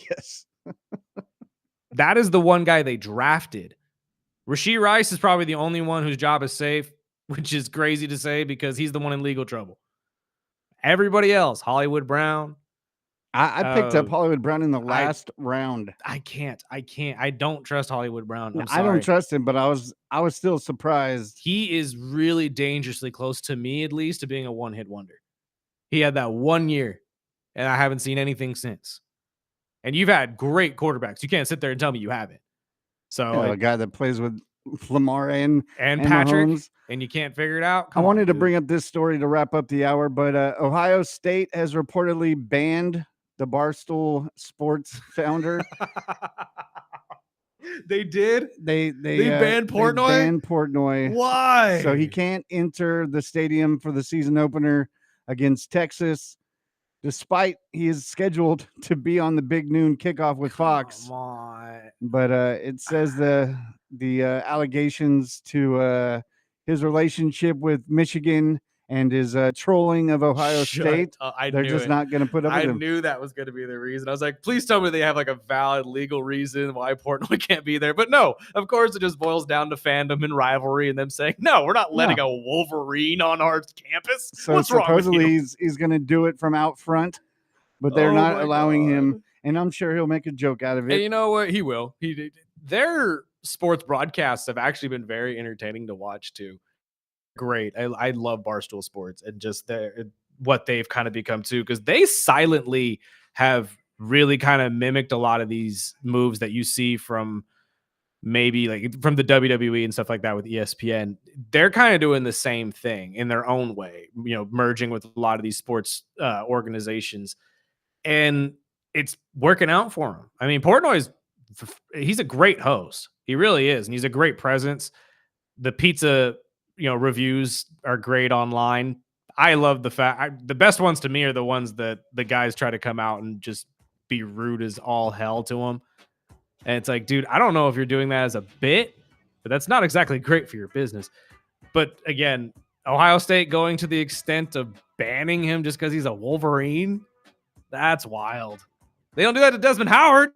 Yes. That is the one guy they drafted. Rashee Rice is probably the only one whose job is safe, which is crazy to say because he's the one in legal trouble. Everybody else, Hollywood Brown. I picked up Hollywood Brown in the last round. I can't. I don't trust Hollywood Brown. I don't trust him, but I was still surprised. He is really dangerously close, to me at least, to being a one-hit wonder. He had that 1 year, and I haven't seen anything since. And you've had great quarterbacks. You can't sit there and tell me you haven't. So a guy that plays with Lamar and Patrick, Mahomes, and you can't figure it out. I wanted to bring up this story to wrap up the hour, but Ohio State has reportedly banned the Barstool Sports founder. They did? They banned Portnoy? They banned Portnoy. Why? So he can't enter the stadium for the season opener against Texas, despite he is scheduled to be on the big noon kickoff with Fox. Come on. But it says the allegations to his relationship with Michigan and his trolling of Ohio State, they're just not going to put up with him. I knew that was going to be the reason. I was like, please tell me they have like a valid legal reason why Portnoy can't be there. But no, of course, it just boils down to fandom and rivalry and them saying, no, we're not letting a Wolverine on our campus. So what's wrong with supposedly you? he's going to do it from out front, but they're not allowing him. And I'm sure he'll make a joke out of it. And you know what? He will. Their sports broadcasts have actually been very entertaining to watch too. Great. I love Barstool Sports and just what they've kind of become too, because they silently have really kind of mimicked a lot of these moves that you see from maybe like from the WWE and stuff like that with ESPN. They're kind of doing the same thing in their own way, merging with a lot of these sports organizations, and it's working out for him. I mean, he's a great host. He really is. And he's a great presence. The pizza reviews are great online. I love the best ones to me are the ones that the guys try to come out and just be rude as all hell to him. And it's like, dude, I don't know if you're doing that as a bit, but that's not exactly great for your business. But again, Ohio State going to the extent of banning him just because he's a Wolverine, that's wild. They don't do that to Desmond Howard.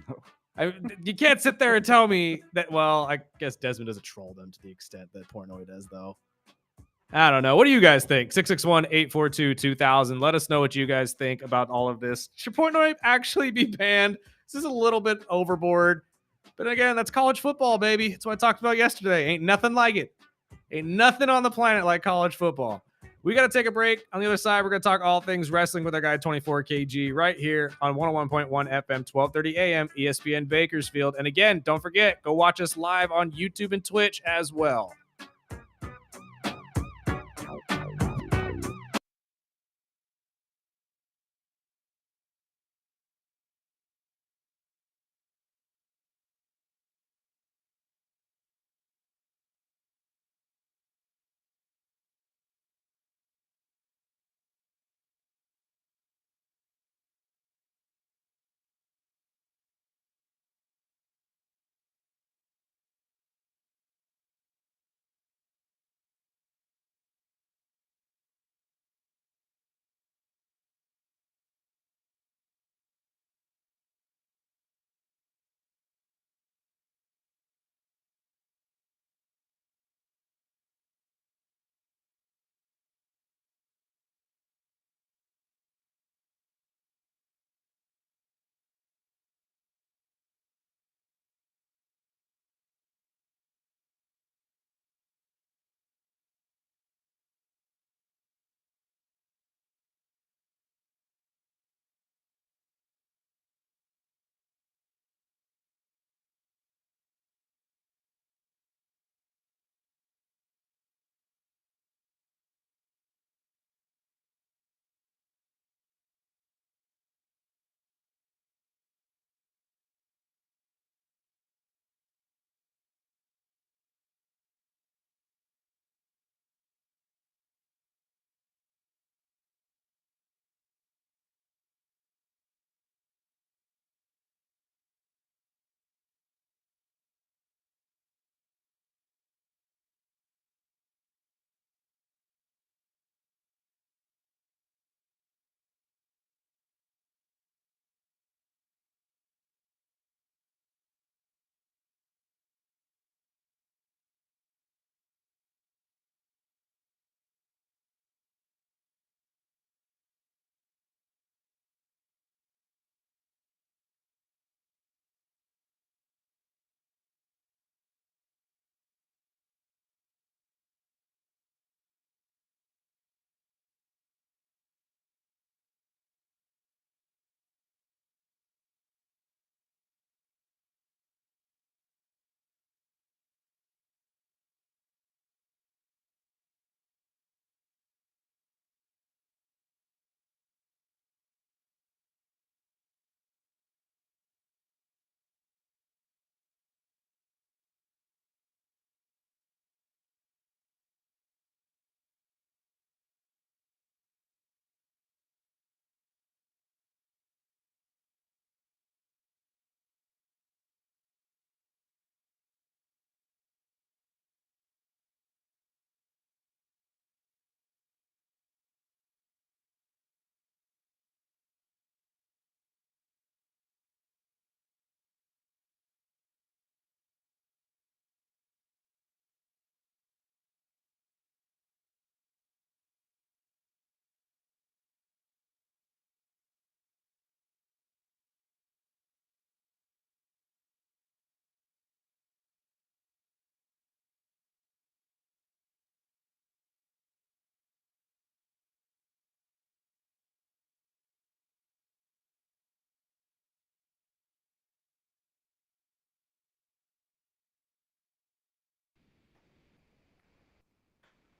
No. You can't sit there and tell me that, well, I guess Desmond doesn't troll them to the extent that Portnoy does, though. I don't know. What do you guys think? 661-842-2000. Let us know what you guys think about all of this. Should Portnoy actually be banned? This is a little bit overboard. But again, that's college football, baby. That's what I talked about yesterday. Ain't nothing like it. Ain't nothing on the planet like college football. We got to take a break. On the other side, we're going to talk all things wrestling with our guy 24kg right here on 101.1 FM, 1230 AM, ESPN Bakersfield. And again, don't forget, go watch us live on YouTube and Twitch as well.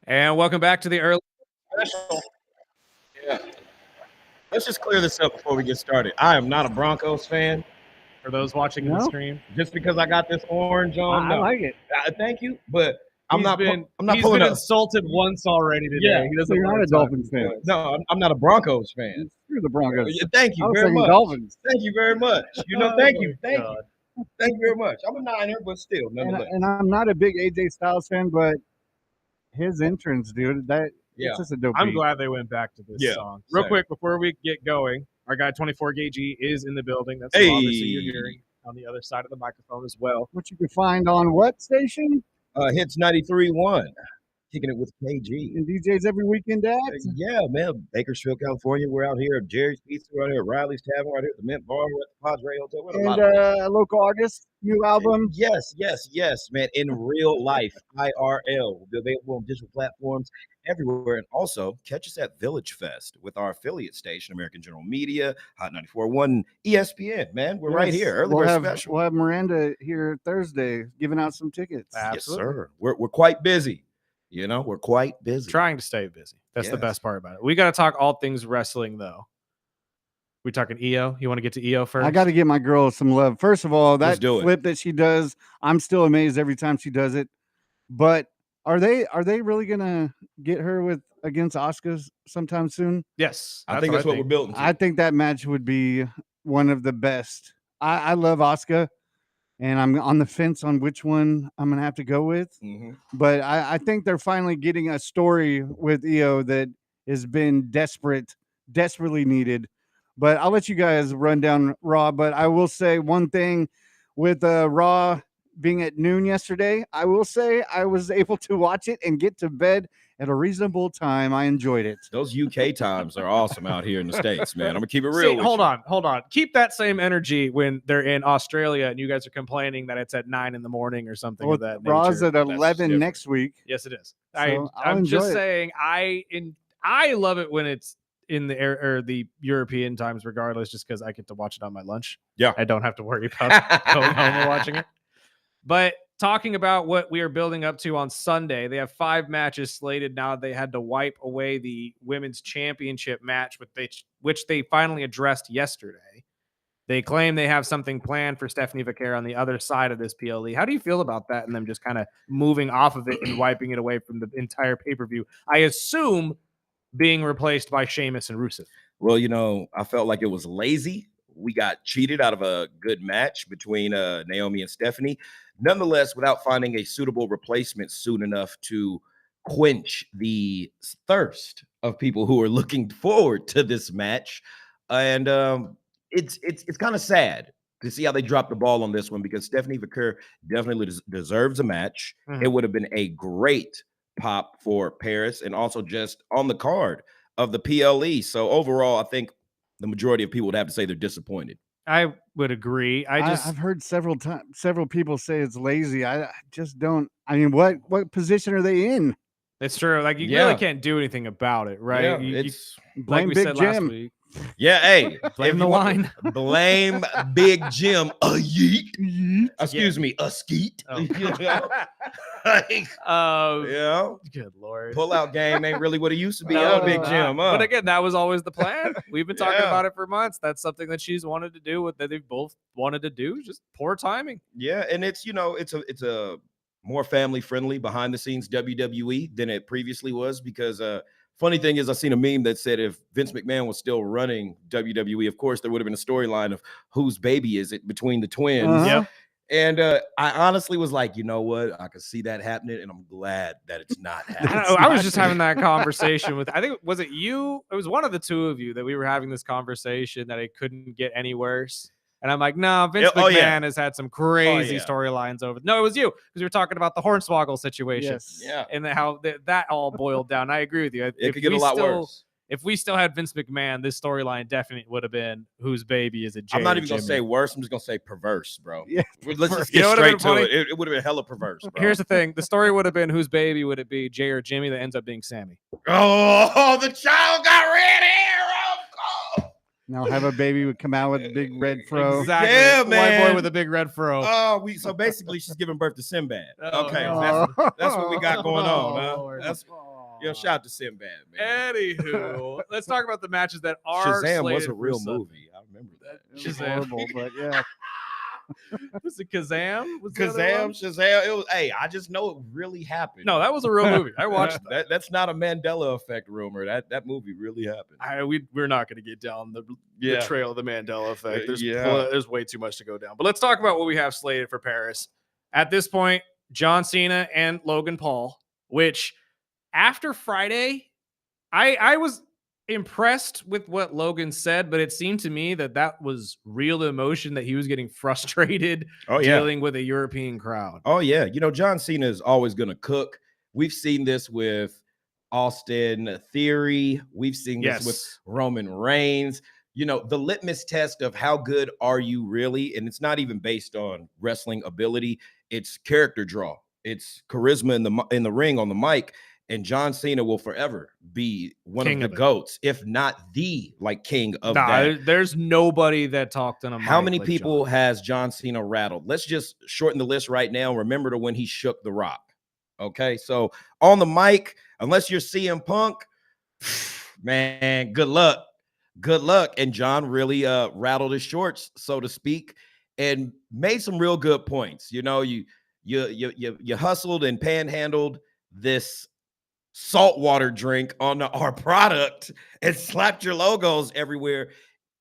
And welcome back to the early special. Yeah. Let's just clear this up before we get started. I am not a Broncos fan. for those watching in the stream. Just because I got this orange on, I like it. Thank you, but I'm not He's pulling been up. insulted once already today. Yeah, He So doesn't you're not wanna a talk. Dolphins fan. No, I'm not a Broncos fan. Screw the Broncos. Thank I you was very thinking much. Dolphins. Thank you very much. Oh Thank my you. God. Thank you very much. I'm a Niner, but still, nonetheless. And I'm not a big AJ Styles fan, but his entrance, dude, Yeah. it's just a dope I'm beat. glad they went back to this Yeah, song. Real same. quick, before we get going, our guy 24kg is in the building. That's Hey. obviously you're hearing on the other side of the microphone as well. What you can find on what station? Hits 93.1. kicking it with KG. And DJs every weekend at. Yeah, man. Bakersfield, California. We're out here at Jerry's Pizza. We're out here at Riley's Tavern. We're out here at the Mint Bar. We're at the Padre Hotel. We're at a lot And of places. local artist, new album. Yes, man. In real life, IRL. We'll be available on digital platforms everywhere. And also catch us at Village Fest with our affiliate station, American General Media, Hot 94.1, ESPN, man. We're right here. Early bird special. We'll have Miranda here Thursday giving out some tickets. Yes, sir. We're quite busy. You know, we're quite busy. Trying to stay busy. That's the best part about it. We got to talk all things wrestling, though. We talking EO? You want to get to EO first? I got to give my girl some love. First of all, that Let's do it. flip that she does, I'm still amazed every time she does it. But are they really gonna get her against Asuka sometime soon? Yes, I think that's what we're building to. I think that match would be one of the best. I love Asuka, and I'm on the fence on which one I'm gonna have to go with. Mm-hmm. But I think they're finally getting a story with EO that has been desperately needed. But I'll let you guys run down Raw. But I will say one thing with Raw being at noon yesterday, I will say I was able to watch it and get to bed at a reasonable time. I enjoyed it. Those UK times are awesome out here in the States, man. I'm going to keep it real. See, hold on. Keep that same energy when they're in Australia and you guys are complaining that it's at 9 a.m. or something of that nature. Raw's at 11 next week. Yes, it is. So I'm just saying I love it when it's in the air or the European times, regardless, just because I get to watch it on my lunch. Yeah. I don't have to worry about going home and watching it. But talking about what we are building up to on Sunday, they have 5 matches slated now. They had to wipe away the women's championship match, which they finally addressed yesterday. They claim they have something planned for Stephanie Vaquer on the other side of this PLE. How do you feel about that and them just kind of moving off of it and wiping it away from the entire pay-per-view? I assume being replaced by Sheamus and Rusev. Well, you know, I felt like it was lazy. We got cheated out of a good match between Naomi and Stephanie. Nonetheless, without finding a suitable replacement soon enough to quench the thirst of people who are looking forward to this match. And it's kind of sad to see how they dropped the ball on this one because Stephanie Vaquer definitely deserves a match. Mm-hmm. It would have been a great pop for Paris and also just on the card of the PLE. So overall, I think the majority of people would have to say they're disappointed. I would agree. I've heard several people say it's lazy. I just don't. I mean, what position are they in? It's true. Like you really can't do anything about it, right? Yeah, blame like we Big said Jim. last week. Yeah, hey, blame the line. Blame Big Jim. Yeet. Excuse me, a skeet. Oh. Yeah. Good Lord. Pull out game ain't really what it used to be, Big Jim. But again, that was always the plan. We've been talking about it for months. That's something that she's wanted to do, that they've both wanted to do. Just poor timing. Yeah, and it's a more family friendly behind the scenes WWE than it previously was because funny thing is, I seen a meme that said if Vince McMahon was still running WWE, of course, there would have been a storyline of whose baby is it between the twins. Uh-huh. Yep. And I honestly was like, you know what? I could see that happening, and I'm glad that it's not happening. I was just having that conversation with, I think, was it you? It was one of the two of you that we were having this conversation that it couldn't get any worse. And I'm like, no, Vince McMahon has had some crazy storylines over. No, it was you, because we were talking about the Hornswoggle situation. Yes. Yeah. And how that all boiled down. I agree with you. It could get a lot worse. If we still had Vince McMahon, this storyline definitely would have been whose baby is it? Jay I'm not even going to say worse. I'm just going to say perverse, bro. Yeah. Let's just get straight to it. It would have been hella perverse, bro. Here's the thing. The story would have been whose baby would it be, Jay or Jimmy, that ends up being Sammy. Oh, the child got red hair. Oh, Now have a baby would come out with a big red fro. Exactly. Yeah, White man. boy with a big red fro. Oh, so basically she's giving birth to Sinbad. Okay, Oh. that's what we got going on, man. Lord. That's shout out to Sinbad, man. Anywho, let's talk about the matches that are Shazam was slated a real for Sunday. movie. I remember that. It was Shazam. horrible, but yeah. Was it Kazam? Was the other Shazam. one? It was. Hey, I just know it really happened. No, that was a real movie. I watched that. That's not a Mandela effect rumor. That movie really happened. We're not going to get down the trail of the Mandela effect. There's Yeah. there's way too much to go down. But let's talk about what we have slated for Paris. At this point, John Cena and Logan Paul, which after Friday, I was impressed with what Logan said, but it seemed to me that was real emotion, that he was getting frustrated dealing with a European crowd. Oh, yeah. You know, John Cena is always going to cook. We've seen this with Austin Theory. We've seen this with Yes. Roman Reigns. You know, the litmus test of how good are you really, and it's not even based on wrestling ability, it's character draw. It's charisma in the ring on the mic. And John Cena will forever be one King of the of it. GOATs, if not the king of Nah, that. there's nobody that talked on a How mic many like people John. has John Cena rattled? Let's just shorten the list right now. Remember to when he shook The Rock. Okay, so on the mic, unless you're CM Punk, man, good luck. Good luck. And John really rattled his shorts, so to speak, and made some real good points. You know, you hustled and panhandled this saltwater drink on our product and slapped your logos everywhere.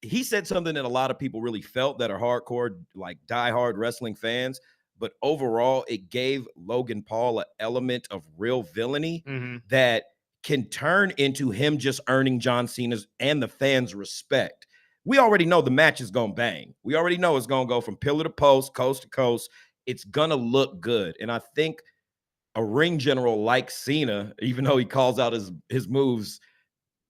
He said something that a lot of people really felt that are hardcore, like diehard wrestling fans. But overall, it gave Logan Paul an element of real villainy that can turn into him just earning John Cena's and the fans' respect. We already know the match is going to bang. We already know it's going to go from pillar to post, coast to coast. It's going to look good. And I think a ring general like Cena, even though he calls out his moves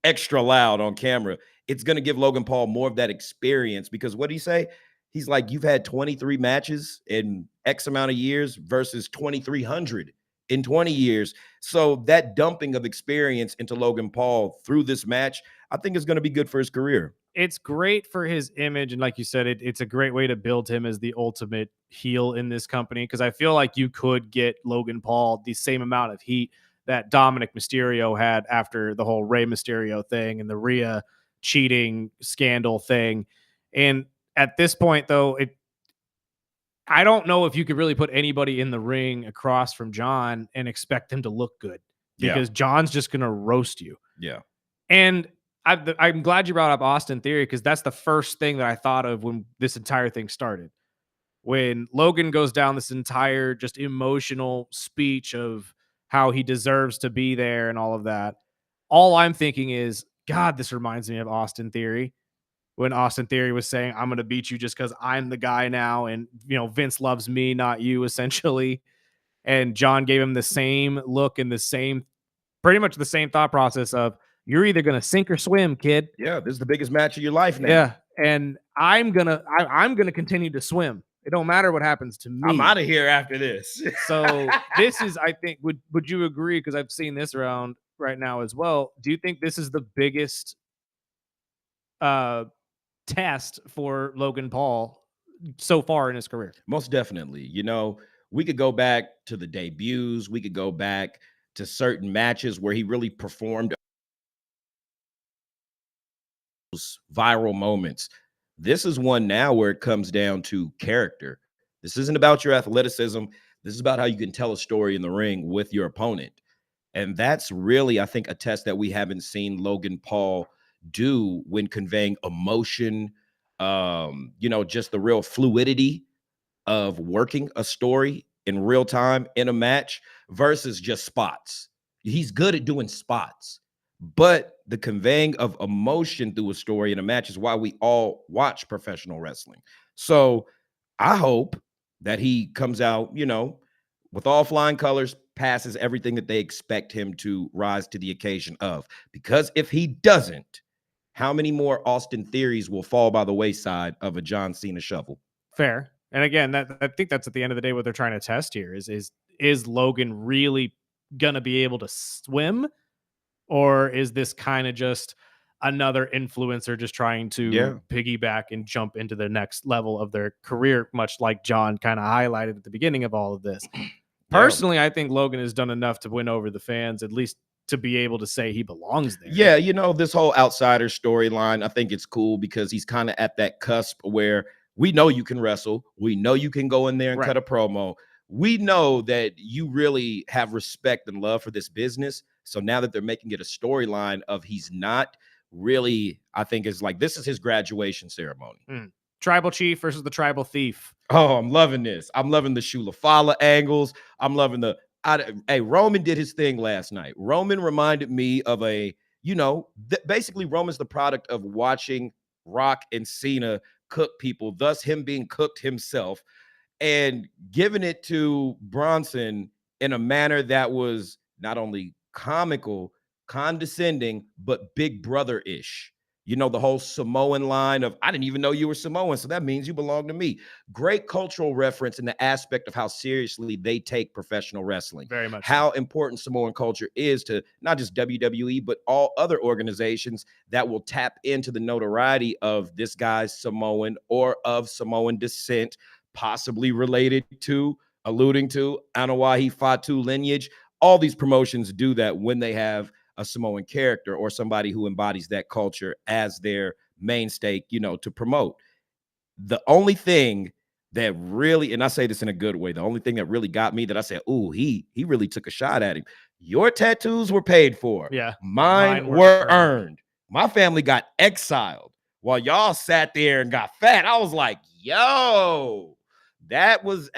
extra loud on camera, it's going to give Logan Paul more of that experience, because what did he say? He's like, you've had 23 matches in X amount of years versus 2,300 in 20 years. So that dumping of experience into Logan Paul through this match, I think is going to be good for his career. It's great for his image. And like you said, it's a great way to build him as the ultimate heel in this company. Because I feel like you could get Logan Paul the same amount of heat that Dominic Mysterio had after the whole Rey Mysterio thing and the Rhea cheating scandal thing. And at this point, though, I don't know if you could really put anybody in the ring across from John and expect him to look good, because John's just going to roast you. Yeah. And I'm glad you brought up Austin Theory, because that's the first thing that I thought of when this entire thing started. When Logan goes down this entire just emotional speech of how he deserves to be there and all of that, all I'm thinking is, God, this reminds me of Austin Theory. When Austin Theory was saying, I'm going to beat you just because I'm the guy now. And, Vince loves me, not you, essentially. And John gave him the same look and pretty much the same thought process of, you're either going to sink or swim, kid. Yeah. This is the biggest match of your life now. Yeah. And I'm going to continue to swim. It don't matter what happens to me. I'm out of here after this. So this is, I think, would you agree? Because I've seen this around right now as well. Do you think this is the biggest test for Logan Paul so far in his career? Most definitely. We could go back to the debuts. We could go back to certain matches where he really performed those viral moments. This is one now where it comes down to character. This isn't about your athleticism. This is about how you can tell a story in the ring with your opponent. And that's really, I think, a test that we haven't seen Logan Paul do when conveying emotion, just the real fluidity of working a story in real time in a match versus just spots. He's good at doing spots, but the conveying of emotion through a story in a match is why we all watch professional wrestling. So I hope that he comes out, with all flying colors, passes everything that they expect him to rise to the occasion of. Because if he doesn't, how many more Austin Theories will fall by the wayside of a John Cena shuffle? Fair. And again, I think that's at the end of the day what they're trying to test here is Logan really gonna be able to swim, or is this kind of just another influencer just trying to piggyback and jump into the next level of their career, much like John kind of highlighted at the beginning of all of this? Personally, I think Logan has done enough to win over the fans, at least to be able to say he belongs there. Yeah, this whole outsider storyline, I think it's cool because he's kind of at that cusp where we know you can wrestle. We know you can go in there and cut a promo. We know that you really have respect and love for this business. So now that they're making it a storyline of he's not really, I think is like, this is his graduation ceremony. Tribal chief versus the tribal thief. Oh, I'm loving this. I'm loving the Shula Fala angles. I'm loving hey, Roman did his thing last night. Roman reminded me of basically Roman's the product of watching Rock and Cena cook people, thus him being cooked himself, and giving it to Bronson in a manner that was not only comical, condescending, but Big Brother-ish. You know, the whole Samoan line of, I didn't even know you were Samoan, so that means you belong to me. Great cultural reference in the aspect of how seriously they take professional wrestling. Very much How important Samoan culture is to not just WWE, but all other organizations that will tap into the notoriety of this guy's Samoan or of Samoan descent, possibly related to, alluding to Anawahi Fatu lineage. All these promotions do that when they have a Samoan character or somebody who embodies that culture as their mainstay, you know, to promote. The only thing that really, and I say this in a good way, the only thing that really got me that I said, ooh, he really took a shot at him. Your tattoos were paid for. Yeah. Mine were earned. My family got exiled while y'all sat there and got fat. I was like, yo, that was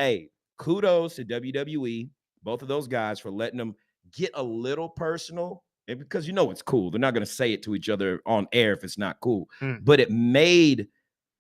kudos to WWE, both of those guys, for letting them get a little personal. And because you know it's cool. They're not going to say it to each other on air if it's not cool. But it made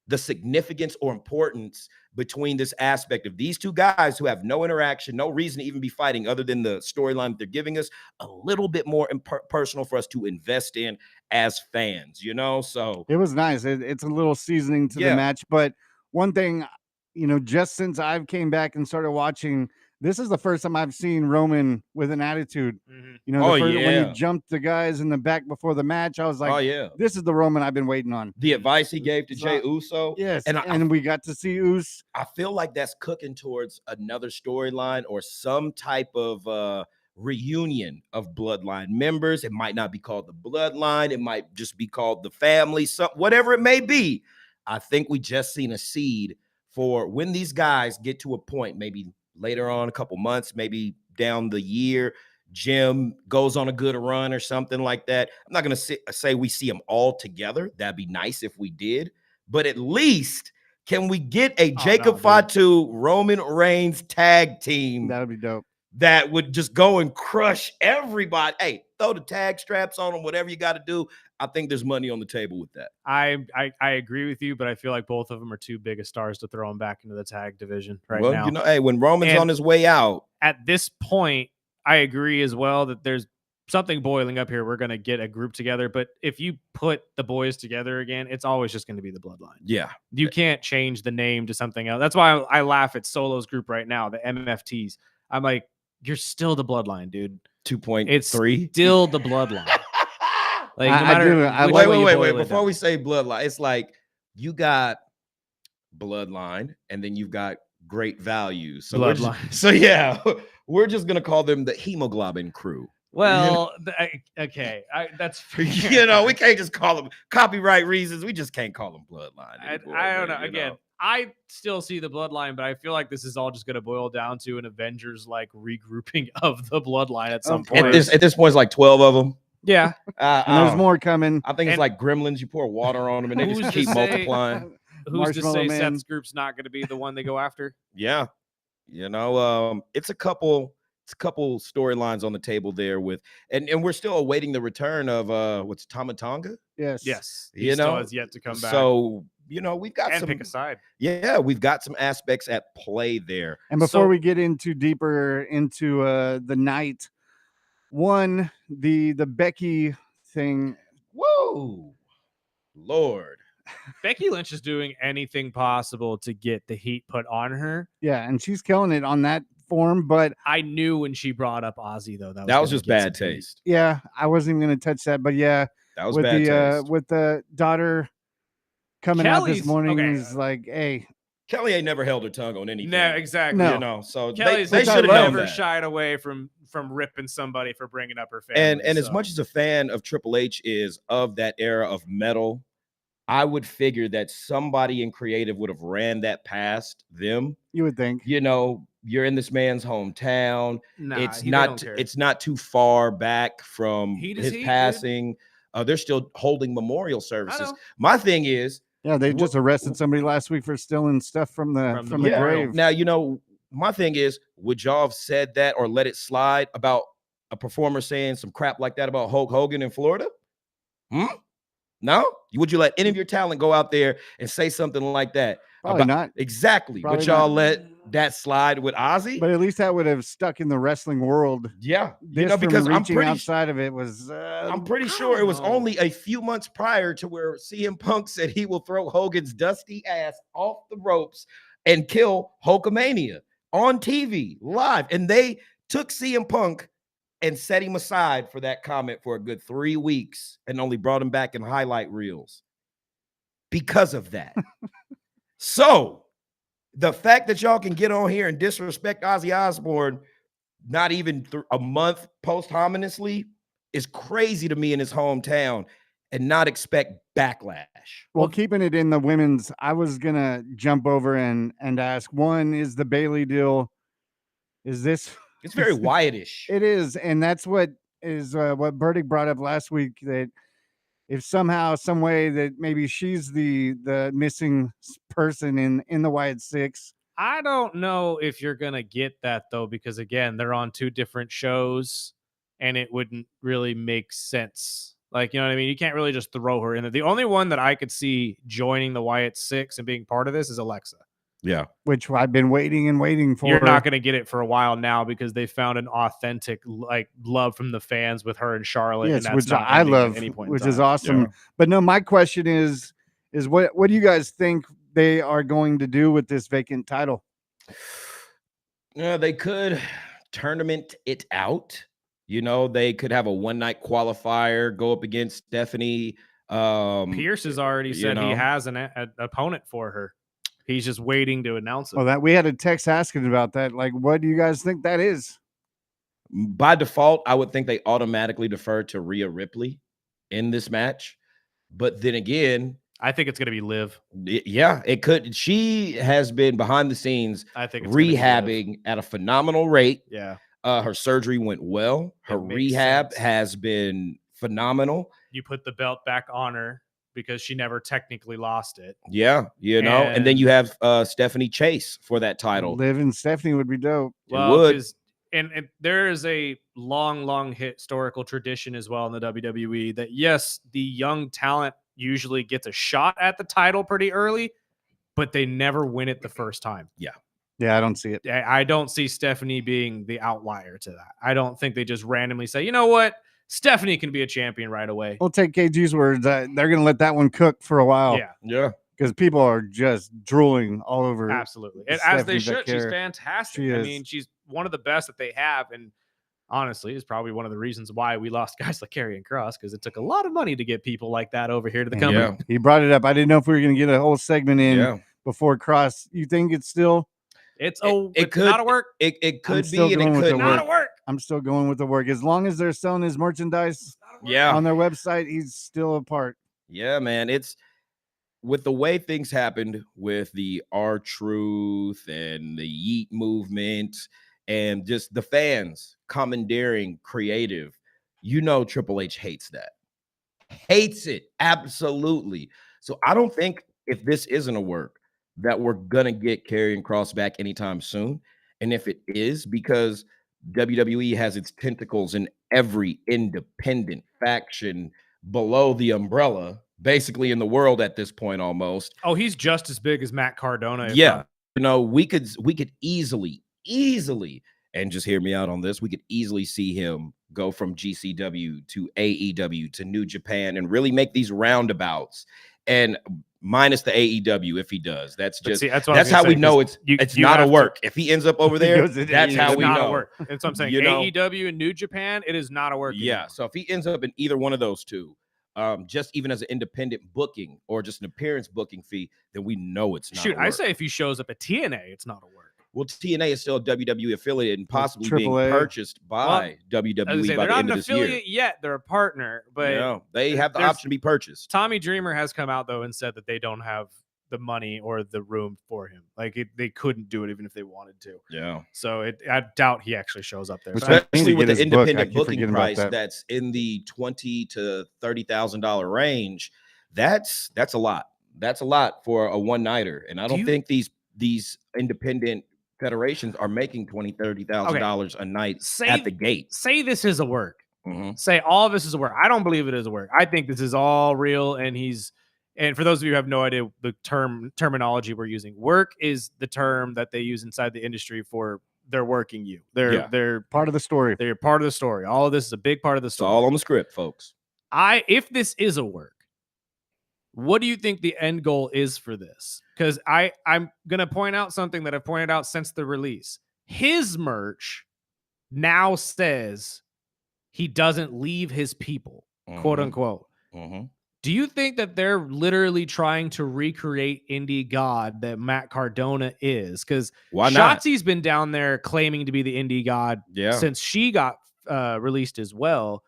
the significance or importance between this aspect of these two guys who have no interaction, no reason to even be fighting other than the storyline that they're giving us, a little bit more personal for us to invest in as fans, you know? So it was nice. It's a little seasoning to the match. But one thing, you know, just since I've came back and started watching, this is the first time I've seen Roman with an attitude. You know, when he jumped the guys in the back before the match, I was like, this is the Roman I've been waiting on. The advice he gave to Jey Uso. Yes, and we got to see Uso. I feel like that's cooking towards another storyline or some type of reunion of bloodline members. It might not be called the bloodline. It might just be called the family, whatever it may be. I think we just seen a seed for when these guys get to a point, maybe later on, a couple months, maybe down the year, Jim goes on a good run or something like that. I'm not going to say we see them all together. That'd be nice if we did. But at least, can we get a Jacob Fatu, Roman Reigns tag team? That would be dope. That would just go and crush everybody. Hey, throw the tag straps on them, whatever you got to do. I think there's money on the table with that. I agree with you, but I feel like both of them are too big of stars to throw them back into the tag division now. Well, you know, hey, when Roman's on his way out. At this point, I agree as well that there's something boiling up here. We're going to get a group together, but if you put the boys together again, it's always just going to be the bloodline. Yeah. You can't change the name to something else. That's why I laugh at Solo's group right now, the MFTs. I'm like, you're still the bloodline, dude. 2.3. It's still the bloodline. Like, wait. Before we say bloodline, it's like you got bloodline and then you've got great values. So bloodline. We're just going to call them the hemoglobin crew. Well, okay. That's you know, we can't just call them copyright reasons. We just can't call them bloodline anymore, I don't know. Again, I still see the bloodline, but I feel like this is all just going to boil down to an Avengers like regrouping of the bloodline at some point. At this point, it's like 12 of them. Yeah, and there's more coming. I think it's like gremlins. You pour water on them, and they just keep multiplying. Who's to say Seth's group's not going to be the one they go after? Yeah, you know, it's a couple storylines on the table there with, and we're still awaiting the return of what's Tama Tonga? Yes. He still has yet to come back. So, you know, we've got pick a side. Yeah, we've got some aspects at play there. And before we get into deeper into the night, the Becky thing. Whoa, Lord. Becky Lynch is doing anything possible to get the heat put on her. Yeah, and she's killing it on that form, but I knew when she brought up Ozzy though that was just bad taste. Yeah, I wasn't even going to touch that, but yeah, that was bad taste. With the daughter coming out this morning, he's like, "Hey, Kelly ain't never held her tongue on anything." No, exactly. No. You know, so Kelly's they should have never shied away from ripping somebody for bringing up her family. And as much as a fan of Triple H is of that era of metal, I would figure that somebody in creative would have ran that past them. You would think. You know, you're in this man's hometown. It's not too far back from his passing. They're still holding memorial services. My thing is, yeah, they just arrested somebody last week for stealing stuff from the grave. Now, you know, my thing is, would y'all have said that or let it slide about a performer saying some crap like that about Hulk Hogan in Florida? No? Would you let any of your talent go out there and say something like that? Probably not. Exactly. Probably But y'all not. let that slide with Ozzy. But at least that would have stuck in the wrestling world. Yeah, This because from reaching outside of it was. I'm pretty sure it was only a few months prior to where CM Punk said he will throw Hogan's dusty ass off the ropes and kill Hulkamania on TV live. And they took CM Punk and set him aside for that comment for a good 3 weeks and only brought him back in highlight reels because of that. So the fact that y'all can get on here and disrespect Ozzy Osbourne not even a month posthumously is crazy to me in his hometown and not expect backlash. Well, keeping it in the women's, I was gonna jump over and ask, one, is the Bailey deal, is this It's very Wyatt-ish. It is, and that's what Burdick brought up last week, that if somehow, some way that maybe she's the missing person in the Wyatt Six. I don't know if you're gonna get that though, because again, they're on 2 different shows, and it wouldn't really make sense. Like, you know what I mean? You can't really just throw her in there. The only one that I could see joining the Wyatt Six and being part of this is Alexa. Yeah. Which I've been waiting for. You're not going to get it for a while now because they found an authentic love from the fans with her and Charlotte. Yes, and that's which not I ending at love, any point which in is time. awesome. Yeah. But no, my question is what do you guys think they are going to do with this vacant title? Yeah, they could tournament it out. You know, they could have a one-night qualifier, go up against Stephanie. Pierce has already said he has an opponent for her. He's just waiting to announce it. Well, that we had a text asking about that. Like, what do you guys think that is? By default, I would think they automatically defer to Rhea Ripley in this match. But then again, I think it's going to be Liv. Yeah, it could. She has been behind the scenes, I think it's rehabbing at a phenomenal rate. Yeah. Her surgery went well. Her rehab has been phenomenal. You put the belt back on her because she never technically lost it. Yeah, and then you have Stephanie Chase for that title. Liv and Stephanie would be dope. Well, and there is a long historical tradition as well in the WWE that, yes, the young talent usually gets a shot at the title pretty early, but they never win it the first time. Yeah. Yeah, I don't see it. I don't see Stephanie being the outlier to that. I don't think they just randomly say, you know what? Stephanie can be a champion right away. We'll take KG's words. They're going to let that one cook for a while. Yeah. Because people are just drooling all over. Absolutely. And as they should. She's fantastic. I mean, she's one of the best that they have. And honestly, is probably one of the reasons why we lost guys like Karrion Kross, because it took a lot of money to get people like that over here to the company. Yeah. He brought it up. I didn't know if we were going to get a whole segment in before Kross. You think it's still? It could not work. It could be, and it could not work. I'm still going with the work. As long as they're selling his merchandise on their website, he's still a part. Yeah, man. It's with the way things happened with the R-Truth and the Yeet movement and just the fans commandeering creative. Triple H hates that. Hates it. Absolutely. So I don't think, if this isn't a work, that we're going to get Karrion Kross back anytime soon. And if it is, because WWE has its tentacles in every independent faction below the umbrella, basically in the world at this point almost. Oh, he's just as big as Matt Cardona. Yeah. We could easily, and just hear me out on this, we could easily see him go from GCW to AEW to New Japan and really make these roundabouts. And minus the AEW, if he does, that's how we know it's not a work. If he ends up over there, that's how we know. Work. That's what I'm saying. AEW and New Japan, it is not a work. Yeah. So if he ends up in either one of those two, just even as an independent booking or just an appearance booking fee, then we know it's not. I say if he shows up at TNA, it's not a work. Well, TNA is still a WWE affiliate and possibly being purchased by WWE by the end of this year. They're not an affiliate yet; they're a partner, but they have the option to be purchased. Tommy Dreamer has come out though and said that they don't have the money or the room for him. Like they couldn't do it even if they wanted to. Yeah. So I doubt he actually shows up there. Especially with the independent booking price that's in the $20,000 to $30,000 range. That's a lot. That's a lot for a one-nighter, and I don't think these independent federations are making $20,000, $30,000 a night at the gate. Say this is a work. Mm-hmm. Say all of this is a work. I don't believe it is a work. I think this is all real, and he's And for those of you who have no idea the terminology we're using, work is the term that they use inside the industry for they're working you. They're Part of the story. they're part of the story. All of this is a big part of the It's story. all on the script, folks. If this is a work, what do you think the end goal is for this? Because I'm gonna point out something that I've pointed out since the release. His merch now says he doesn't leave his people, quote unquote. Do you think that they're literally trying to recreate Indie God that Matt Cardona is? Because Why not? Shotzi's been down there claiming to be the Indie God since she got released as well.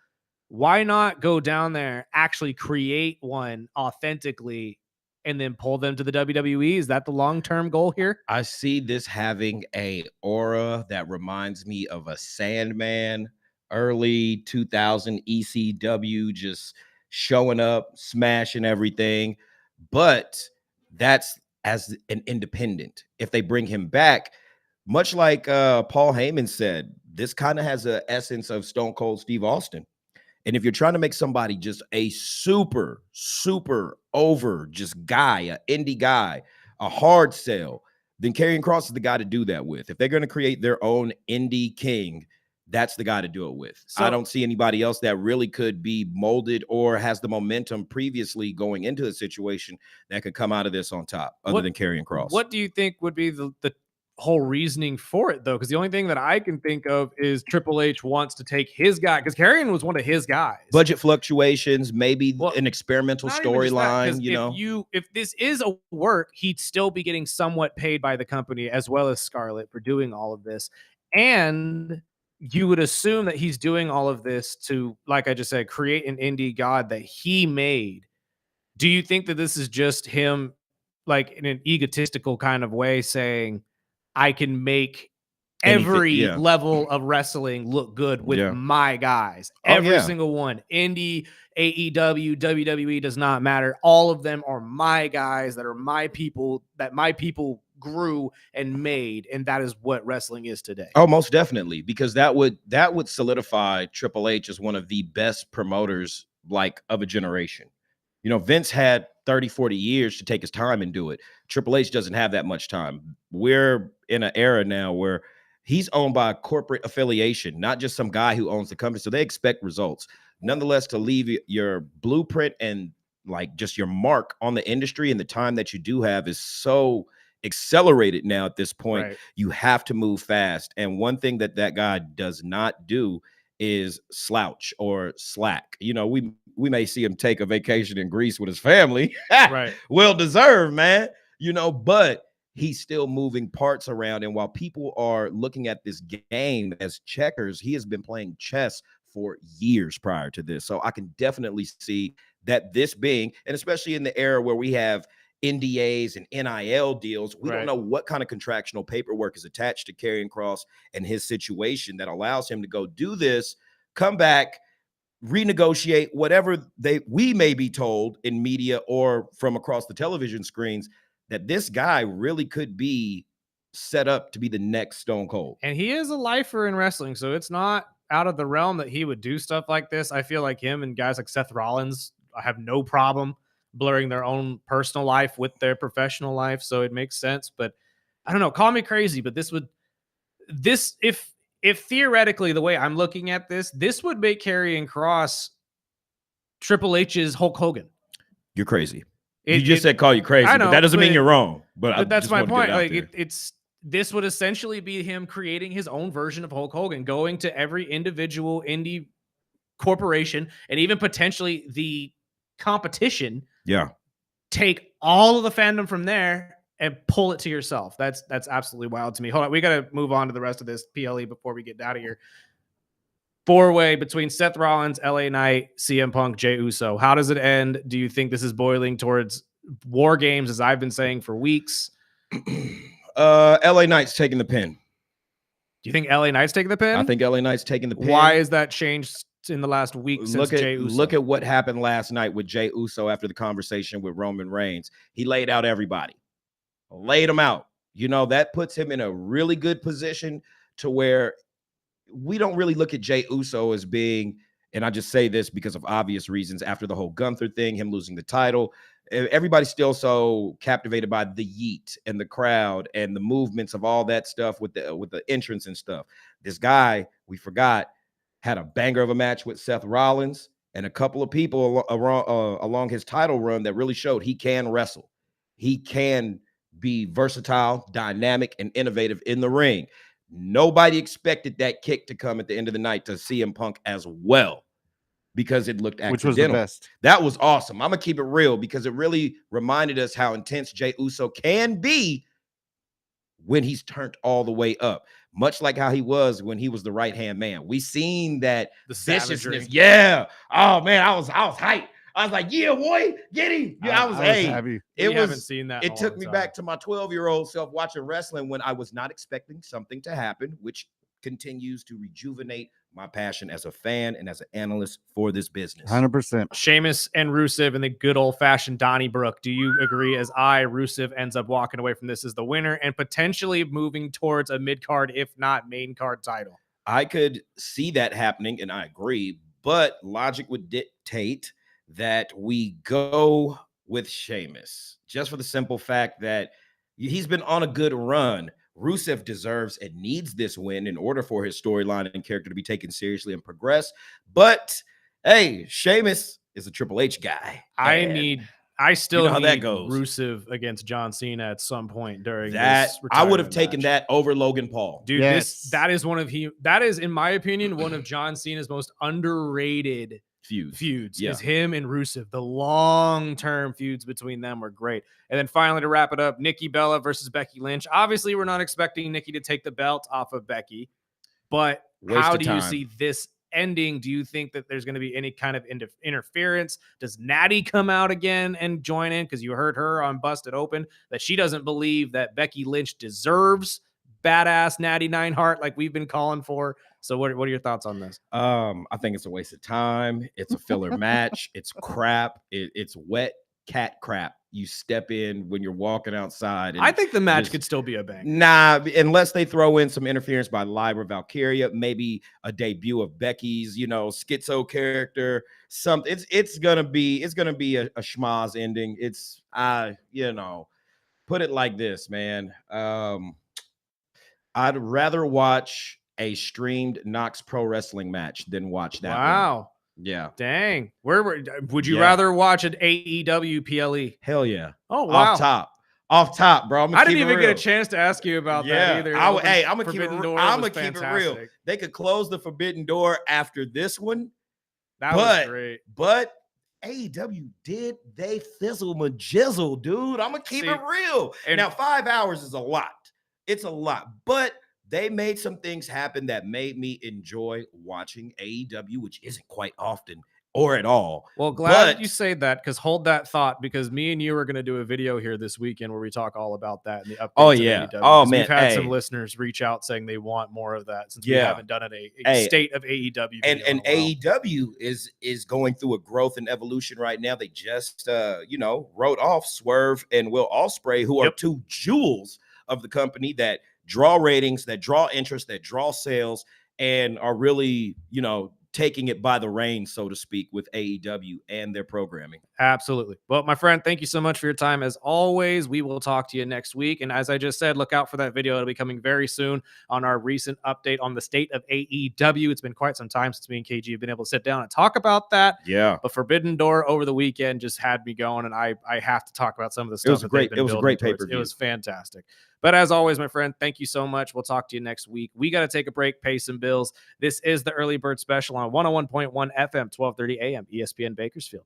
Why not go down there, actually create one authentically, and then pull them to the WWE? Is that the long-term goal here? I see this having a aura that reminds me of a Sandman, early 2000 ECW, just showing up, smashing everything. But that's as an independent. If they bring him back, much like Paul Heyman said, this kind of has an essence of Stone Cold Steve Austin. And if you're trying to make somebody just a super, super over just guy, an indie guy, a hard sell, then Karrion Kross is the guy to do that with. If they're going to create their own indie king, that's the guy to do it with. So I don't see anybody else that really could be molded or has the momentum previously going into the situation that could come out of this on top, other than Karrion Kross. What do you think would be the whole reasoning for it, though? Because the only thing that I can think of is Triple H wants to take his guy, because Karrion was one of his guys. Budget fluctuations, maybe an experimental storyline. If this is a work, he'd still be getting somewhat paid by the company as well as Scarlett for doing all of this. And you would assume that he's doing all of this to, like I just said, create an indie god that he made. Do you think that this is just him, like in an egotistical kind of way, saying, I can make every level of wrestling look good with my guys? Every single one. Indie, AEW, WWE, does not matter. All of them are my guys that are my people, that my people grew and made, and that is what wrestling is today. Oh, most definitely, because that would solidify Triple H as one of the best promoters, like, of a generation. You know, Vince had 30, 40 years to take his time and do it. Triple H doesn't have that much time. We're in an era now where he's owned by a corporate affiliation, not just some guy who owns the company. So they expect results. Nonetheless, to leave your blueprint and like just your mark on the industry and the time that you do have is so accelerated now at this point. Right. You have to move fast. And one thing that guy does not do is slouch or slack. You know, we may see him take a vacation in Greece with his family. Right. Well deserved, man. You know, but he's still moving parts around. And while people are looking at this game as checkers, he has been playing chess for years prior to this. So I can definitely see that this being, and especially in the era where we have NDAs and NIL deals, we don't know what kind of contractual paperwork is attached to Karrion Kross and his situation that allows him to go do this, come back, renegotiate whatever we may be told in media or from across the television screens, that this guy really could be set up to be the next Stone Cold. And he is a lifer in wrestling, so it's not out of the realm that he would do stuff like this. I feel like him and guys like Seth Rollins have no problem blurring their own personal life with their professional life, so it makes sense. But I don't know, call me crazy, but if theoretically, the way I'm looking at this would make Karrion Kross Triple H's Hulk Hogan. You're crazy. You just said call you crazy, but that doesn't mean you're wrong. But that's my point. Like this would essentially be him creating his own version of Hulk Hogan, going to every individual indie corporation and even potentially the competition. Yeah. Take all of the fandom from there and pull it to yourself. That's absolutely wild to me. Hold on. We got to move on to the rest of this PLE before we get out of here. 4-way between Seth Rollins, LA Knight, CM Punk, Jey Uso. How does it end? Do you think this is boiling towards War Games, as I've been saying for weeks? LA Knight's taking the pin. Do you think LA Knight's taking the pin? I think LA Knight's taking the pin. Why is that changed in the last week since Jey Uso? Look at what happened last night with Jey Uso after the conversation with Roman Reigns. He laid out everybody. Laid them out. You know, that puts him in a really good position to where we don't really look at Jey Uso as being, and I just say this because of obvious reasons, after the whole Gunther thing, him losing the title, everybody's still so captivated by the yeet and the crowd and the movements of all that stuff with the entrance and stuff. This guy, we forgot, had a banger of a match with Seth Rollins and a couple of people along his title run that really showed he can wrestle. He can be versatile, dynamic, and innovative in the ring. Nobody expected that kick to come at the end of the night to CM Punk as well, because it looked accidental. Which was the best. That was awesome. I'm going to keep it real because it really reminded us how intense Jey Uso can be when he's turned all the way up, much like how he was when he was the right-hand man. We seen that The viciousness. savagery. Yeah. Oh man, I was hyped. I was like, yeah, boy, get him. Yeah, I was happy. We haven't seen that in It a took long me time. back to my 12-year-old self watching wrestling when I was not expecting something to happen, which continues to rejuvenate my passion as a fan and as an analyst for this business. 100%. Sheamus and Rusev in the good old-fashioned Donnybrook. Do you agree, as Rusev ends up walking away from this as the winner and potentially moving towards a mid-card, if not main card title? I could see that happening, and I agree, but logic would dictate that we go with Sheamus, just for the simple fact that he's been on a good run. Rusev deserves and needs this win in order for his storyline and character to be taken seriously and progress. But hey, Sheamus is a Triple H guy. I still how need that goes. Rusev against John Cena at some point during That this I would have retirement taken match. that over Logan Paul. Dude, Yes. that is, in my opinion, one of John Cena's most underrated feuds. Yeah. Is him and Rusev. The long-term feuds between them were great. And then finally, to wrap it up, Nikki Bella versus Becky Lynch. Obviously, we're not expecting Nikki to take the belt off of Becky, but Waste how of do you time. see this ending? Do you think that there's going to be any kind of interference? Does Natty come out again and join in? Because you heard her on Busted Open that she doesn't believe that Becky Lynch deserves badass Natty Neidhart like we've been calling for. So what are your thoughts on this? I think it's a waste of time. It's a filler match. It's crap. It's wet cat crap. You step in when you're walking outside. And I think the match could still be a bang. Nah, unless they throw in some interference by Lyra Valkyria, maybe a debut of Becky's, schizo character. Something. It's gonna be a schmaz ending. It's put it like this, man. I'd rather watch a streamed Knox Pro Wrestling match than watch that. Wow. One. Yeah. Dang. Would you rather watch an AEW PLE? Hell yeah. Oh, wow. Off top, bro. I didn't even get a chance to ask you about that either. I'm gonna keep it real. Fantastic. They could close the Forbidden Door after this one. That was great. But AEW they fizzle majizzle, dude. I'm gonna keep it real. Now, 5 hours is a lot. It's a lot, but they made some things happen that made me enjoy watching AEW, which isn't quite often or at all. Well, glad you say that, because hold that thought, because me and you are going to do a video here this weekend where we talk all about that in the updates. Oh yeah. Of AEW, oh man. We've had some listeners reach out saying they want more of that since we haven't done a state of AEW. And AEW is going through a growth and evolution right now. They just wrote off Swerve and Will Ospreay, who are two jewels of the company that draw ratings, that draw interest, that draw sales, and are really, taking it by the reins, so to speak, with AEW and their programming. Absolutely. Well, my friend, thank you so much for your time. As always, we will talk to you next week. And as I just said, look out for that video. It'll be coming very soon on our recent update on the state of AEW. It's been quite some time since me and KG have been able to sit down and talk about that. Yeah. But Forbidden Door over the weekend just had me going, and I have to talk about some of the stuff. It was a great pay-per-view. It was fantastic. But as always, my friend, thank you so much. We'll talk to you next week. We got to take a break, pay some bills. This is the Early Bird Special on 101.1 FM, 1230 AM, ESPN Bakersfield.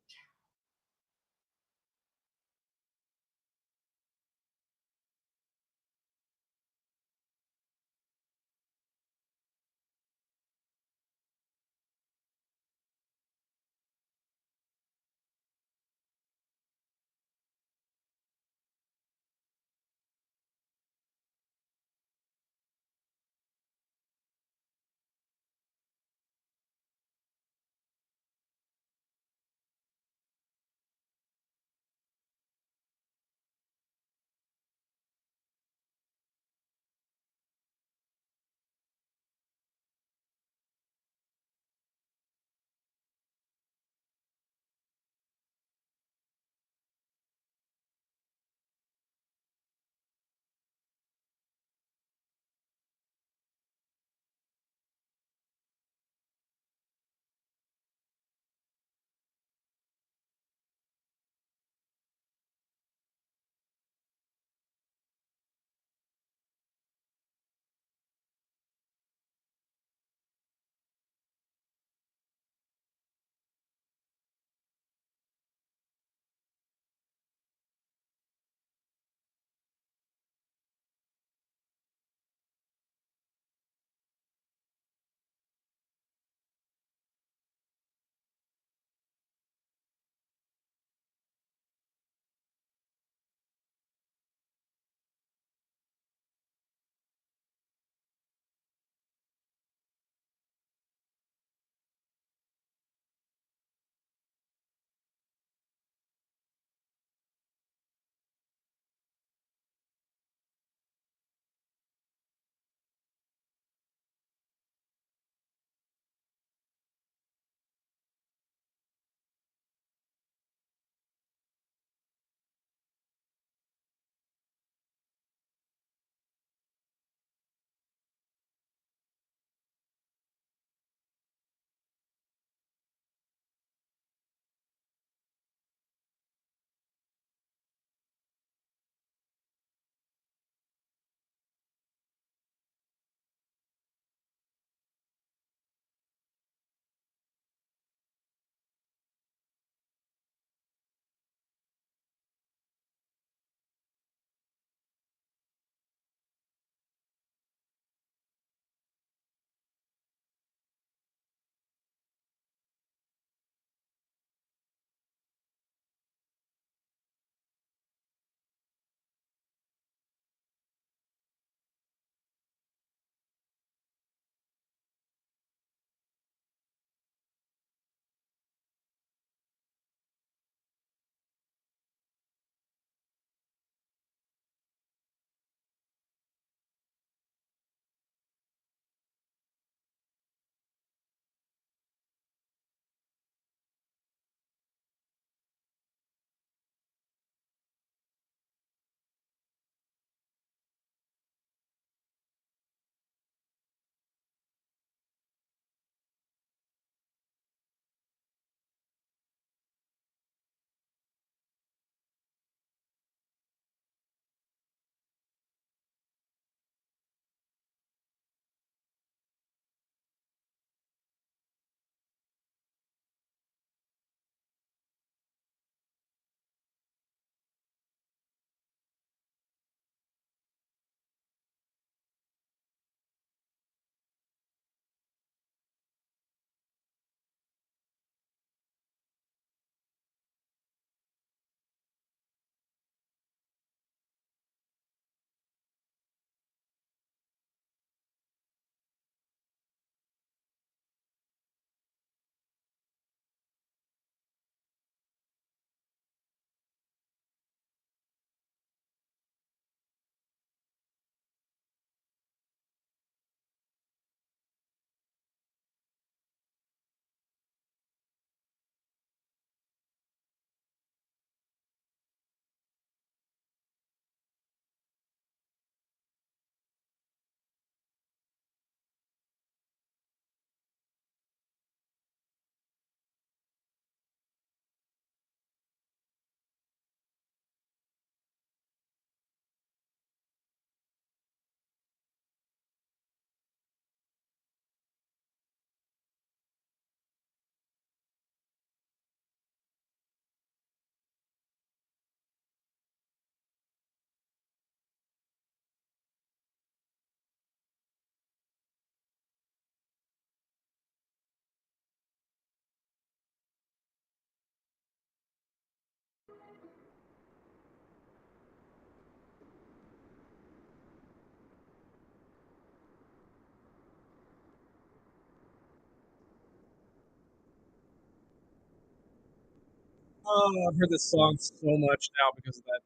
Oh, I've heard this song so much now because of that.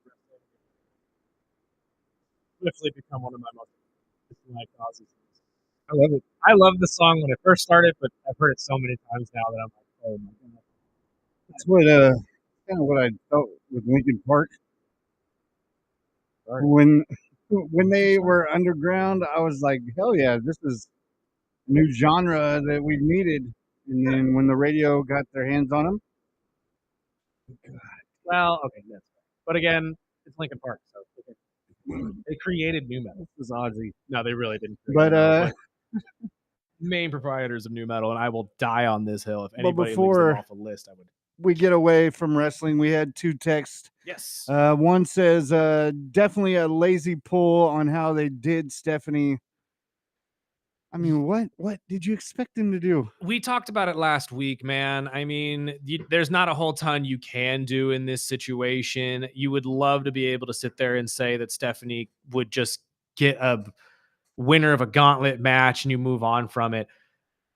Swiftly become one of my most disliked Ozzy songs. I love it. I love the song when it first started, but I've heard it so many times now that I'm like, oh my god. That's what kind of what I felt with Linkin Park Sorry. when they were underground. I was like, hell yeah, this is a new genre that we needed. And then when the radio got their hands on them, Well, okay, yes. But again, it's Linkin Park, so they created new metal. this is Ozzy. No, they really didn't. But Main proprietors of new metal, and I will die on this hill if But anybody leaves before- them off a list. I would. we get away from wrestling. We had 2 texts. Yes. One says definitely a lazy pull on how they did Stephanie. I mean, what did you expect him to do? We talked about it last week, man. I mean, there's not a whole ton you can do in this situation. You would love to be able to sit there and say that Stephanie would just get a winner of a gauntlet match and you move on from it.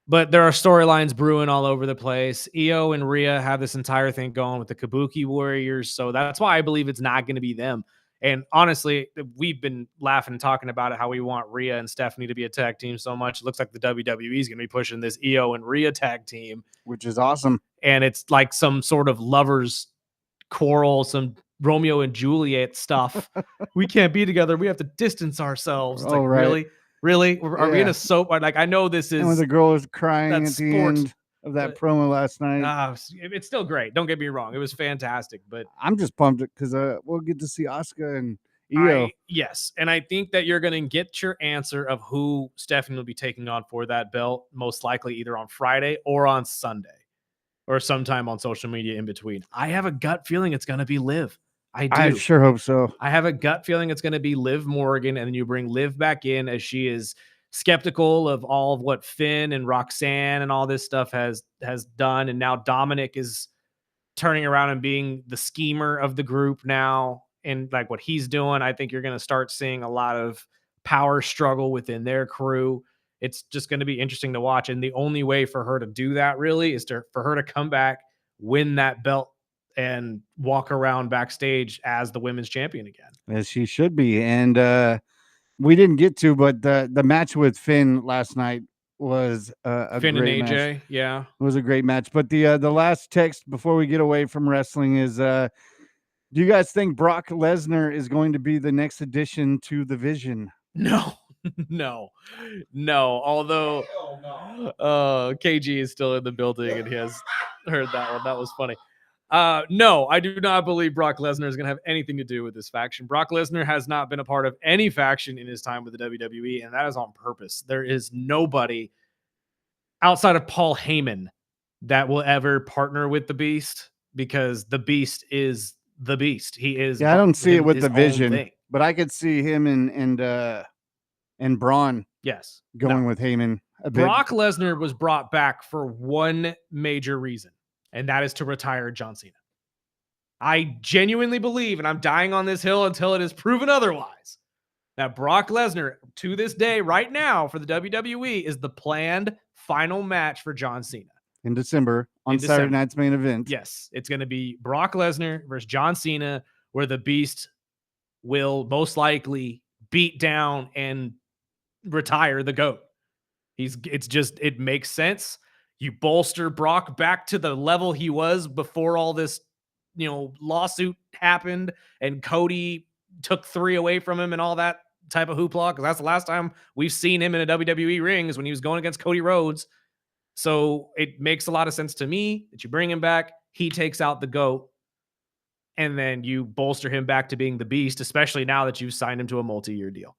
But there are storylines brewing all over the place. Io and Rhea have this entire thing going with the Kabuki Warriors. So that's why I believe it's not going to be them. And honestly, we've been laughing and talking about it, how we want Rhea and Stephanie to be a tag team so much. It looks like the WWE is going to be pushing this Io and Rhea tag team. Which is awesome. And it's like some sort of lovers quarrel, some Romeo and Juliet stuff. We can't be together. We have to distance ourselves. It's Oh, like, right. really? Are we in Yeah. a soap? Like, I know this And when is the girl was crying at that's the sport, end of that but- promo last night. it's still great. Don't get me wrong. It was fantastic, but I'm just pumped because we'll get to see Asuka and Io. yes. And I think that you're going to get your answer of who Stephanie will be taking on for that belt, most likely either on Friday or on Sunday or sometime on social media in between. I have a gut feeling it's going to be Liv. I do. I sure hope so. I have a gut feeling it's going to be Liv Morgan, and then you bring Liv back in as she is skeptical of all of what Finn and Roxanne and all this stuff has done, and now Dominic is turning around and being the schemer of the group now, and like what he's doing. I think you're going to start seeing a lot of power struggle within their crew. It's just going to be interesting to watch, and the only way for her to do that really is for her to come back, win that belt, and walk around backstage as the women's champion again. As she should be. And we didn't get to, but the match with Finn last night was a Finn and great AJ, match. yeah. It was a great match. But the last text before we get away from wrestling is do you guys think Brock Lesnar is going to be the next addition to the Vision? No, no. Although KG is still in the building and he has heard that one. That was funny. No, I do not believe Brock Lesnar is going to have anything to do with this faction. Brock Lesnar has not been a part of any faction in his time with the WWE, and that is on purpose. There is nobody outside of Paul Heyman that will ever partner with the Beast because the Beast is the Beast. He is. Yeah, I don't see it with his the own Vision, thing. but I could see him and Braun Yes, going No. with Heyman a bit. Brock Lesnar was brought back for one major reason, and that is to retire John Cena. I genuinely believe, and I'm dying on this hill until it is proven otherwise, that Brock Lesnar, to this day, right now, for the WWE, is the planned final match for John Cena. in December on In Saturday December. night's main event. Yes, it's going to be Brock Lesnar versus John Cena, where the Beast will most likely beat down and retire the GOAT. It makes sense. You bolster Brock back to the level he was before all this, lawsuit happened and Cody took 3 away from him and all that type of hoopla. Because that's the last time we've seen him in a WWE ring is when he was going against Cody Rhodes. So it makes a lot of sense to me that you bring him back. He takes out the GOAT. And then you bolster him back to being the Beast, especially now that you've signed him to a multi-year deal.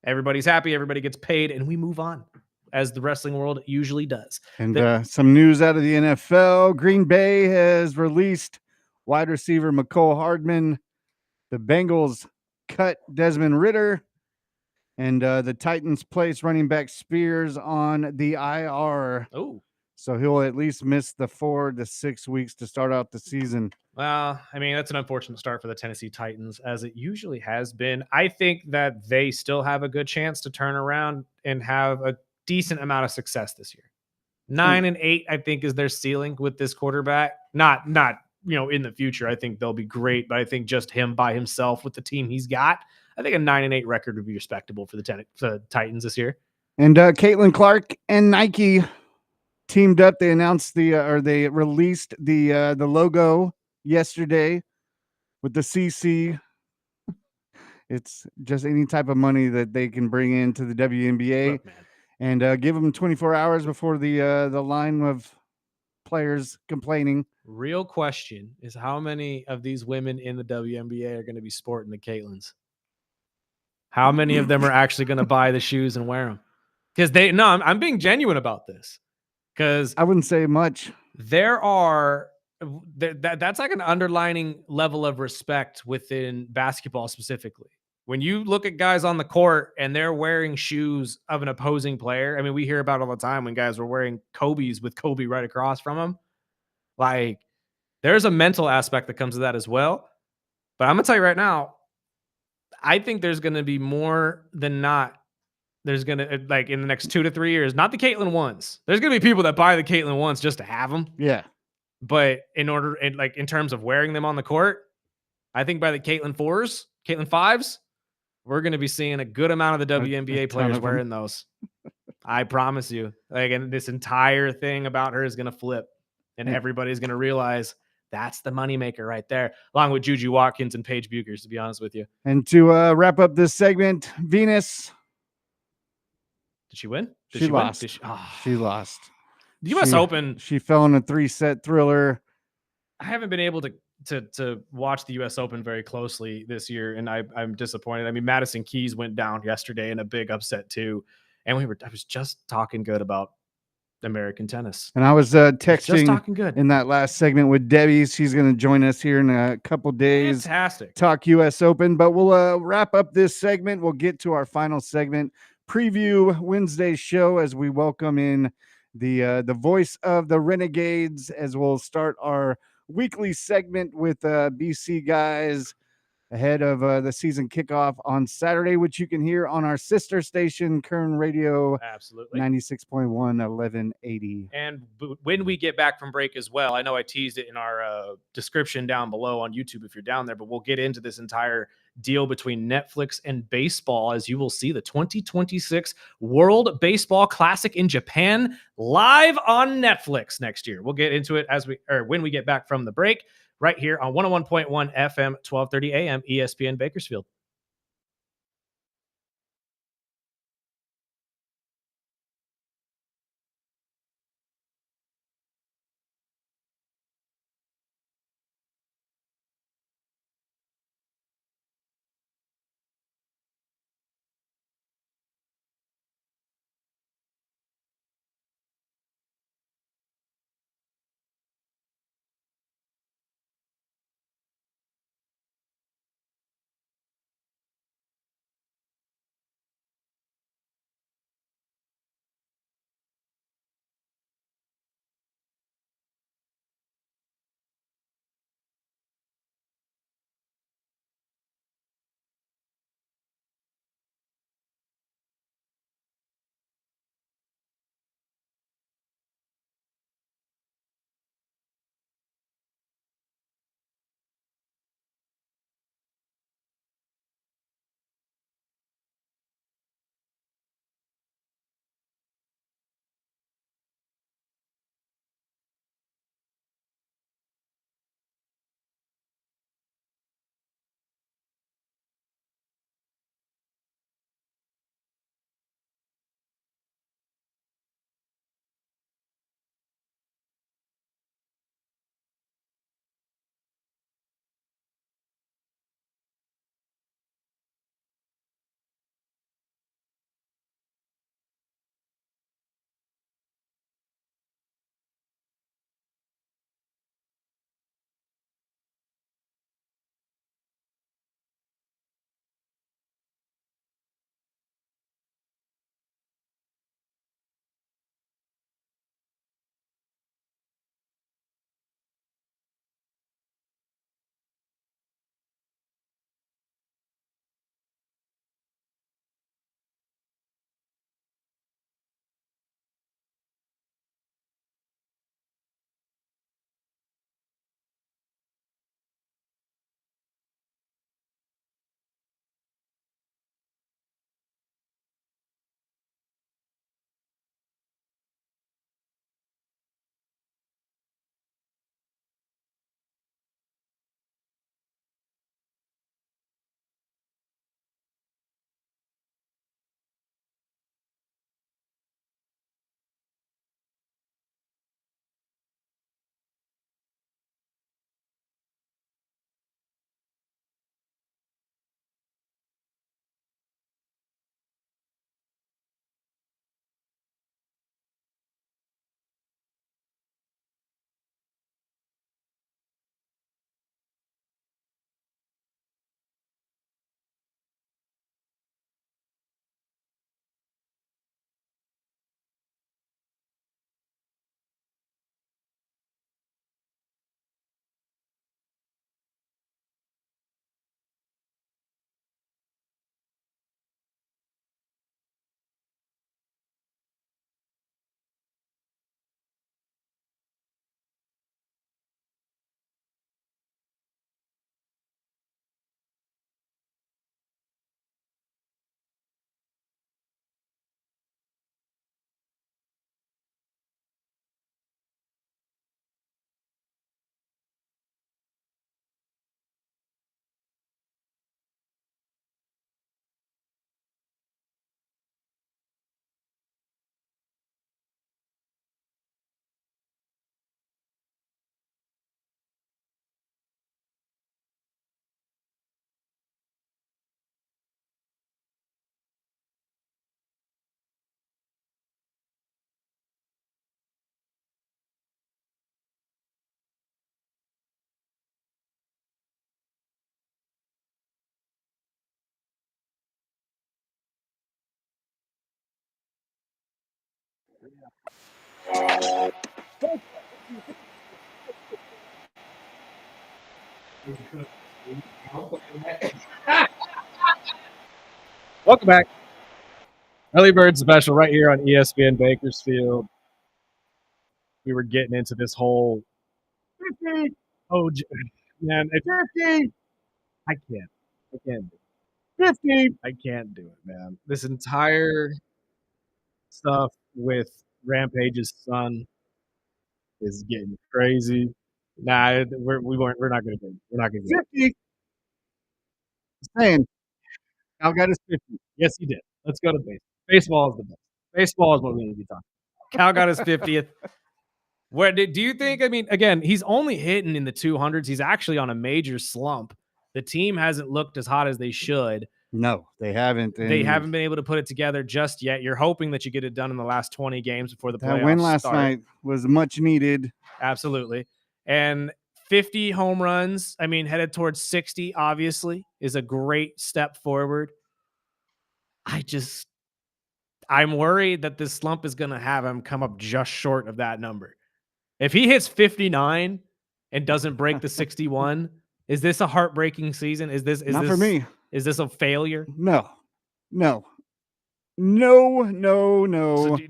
Everybody's happy. Everybody gets paid, and we move on, as the wrestling world usually does. And some news out of the NFL. Green Bay has released wide receiver McCole Hardman. The Bengals cut Desmond Ritter. And the Titans place running back Spears on the IR. Oh, So he'll at least miss the 4 to 6 weeks to start out the season. well, I mean, that's an unfortunate start for the Tennessee Titans, as it usually has been. I think that they still have a good chance to turn around and have a decent amount of success this year. 9-8, I think, is their ceiling with this quarterback. Not in the future, I think they'll be great. But I think just him by himself with the team he's got, I think a 9-8 record would be respectable for the Titans this year. And Caitlin Clark and Nike teamed up. They announced they released the logo yesterday with the CC. It's just any type of money that they can bring into the WNBA. Look, man, and give them 24 hours before the line of players complaining. real question is how many of these women in the WNBA are going to be sporting the Caitlins? How many of them are actually going to buy the shoes and wear them? Because I'm being genuine about this. Because I wouldn't say much. That's like an underlining level of respect within basketball specifically. When you look at guys on the court and they're wearing shoes of an opposing player, I mean, we hear about all the time when guys were wearing Kobe's with Kobe right across from them. Like, there's a mental aspect that comes to that as well. But I'm going to tell you right now, I think there's going to be more than not. There's going to, like, in the next 2 to 3 years, not the Caitlin ones. There's going to be people that buy the Caitlin ones just to have them. Yeah. But in terms of wearing them on the court, I think by the Caitlin 4s, Caitlin 5s, we're going to be seeing a good amount of the WNBA players wearing those. I promise you. Like, and this entire thing about her is going to flip, and everybody's going to realize that's the moneymaker right there, along with Juju Watkins and Paige Buchers, to be honest with you. And to wrap up this segment, Venus. Did she win? She lost. Win? She lost. The U.S. Open. She fell in a 3-set thriller. I haven't been able to watch the U.S. Open very closely this year, and I'm disappointed. I mean, Madison Keys went down yesterday in a big upset too, and I was just talking good about American tennis, and I was texting just talking good in that last segment with Debbie. She's going to join us here in a couple days. Fantastic. Talk U.S. Open, but we'll wrap up this segment. We'll get to our final segment, preview Wednesday's show as we welcome in the voice of the Renegades, as we'll start our weekly segment with BC guys ahead of the season kickoff on Saturday, which you can hear on our sister station, Kern Radio. Absolutely. 96.1, 1180. And when we get back from break as well, I know I teased it in our description down below on YouTube if you're down there, but we'll get into this entire deal between Netflix and baseball, as you will see the 2026 World Baseball Classic in Japan live on Netflix next year. We'll get into it when we get back from the break, right here on 101.1 FM, 1230 AM, ESPN Bakersfield. Welcome back. Early Bird Special right here on ESPN Bakersfield. We were getting into this whole 50. Oh, man, 50. I can't do it. 50. I can't do it, man. This entire stuff with Rampage's son is getting crazy. Nah, we're not gonna do it. We're not gonna do it. 50. Saying, Cal got his 50. Yes, he did. Let's go to baseball. Baseball is the best. Baseball is what we need to be talking about. Cal got his 50th. Where do you think? I mean, again, he's only hitting in the 200s. He's actually on a major slump. The team hasn't looked as hot as they should. No, they haven't. They haven't been able to put it together just yet. You're hoping that you get it done in the last 20 games before the playoffs that win last start. night was much needed. Absolutely. And 50 home runs, I mean, headed towards 60, obviously, is a great step forward. I'm worried that this slump is going to have him come up just short of that number. If he hits 59 and doesn't break the 61, is this a heartbreaking season? Not for me. Is this a failure? No. So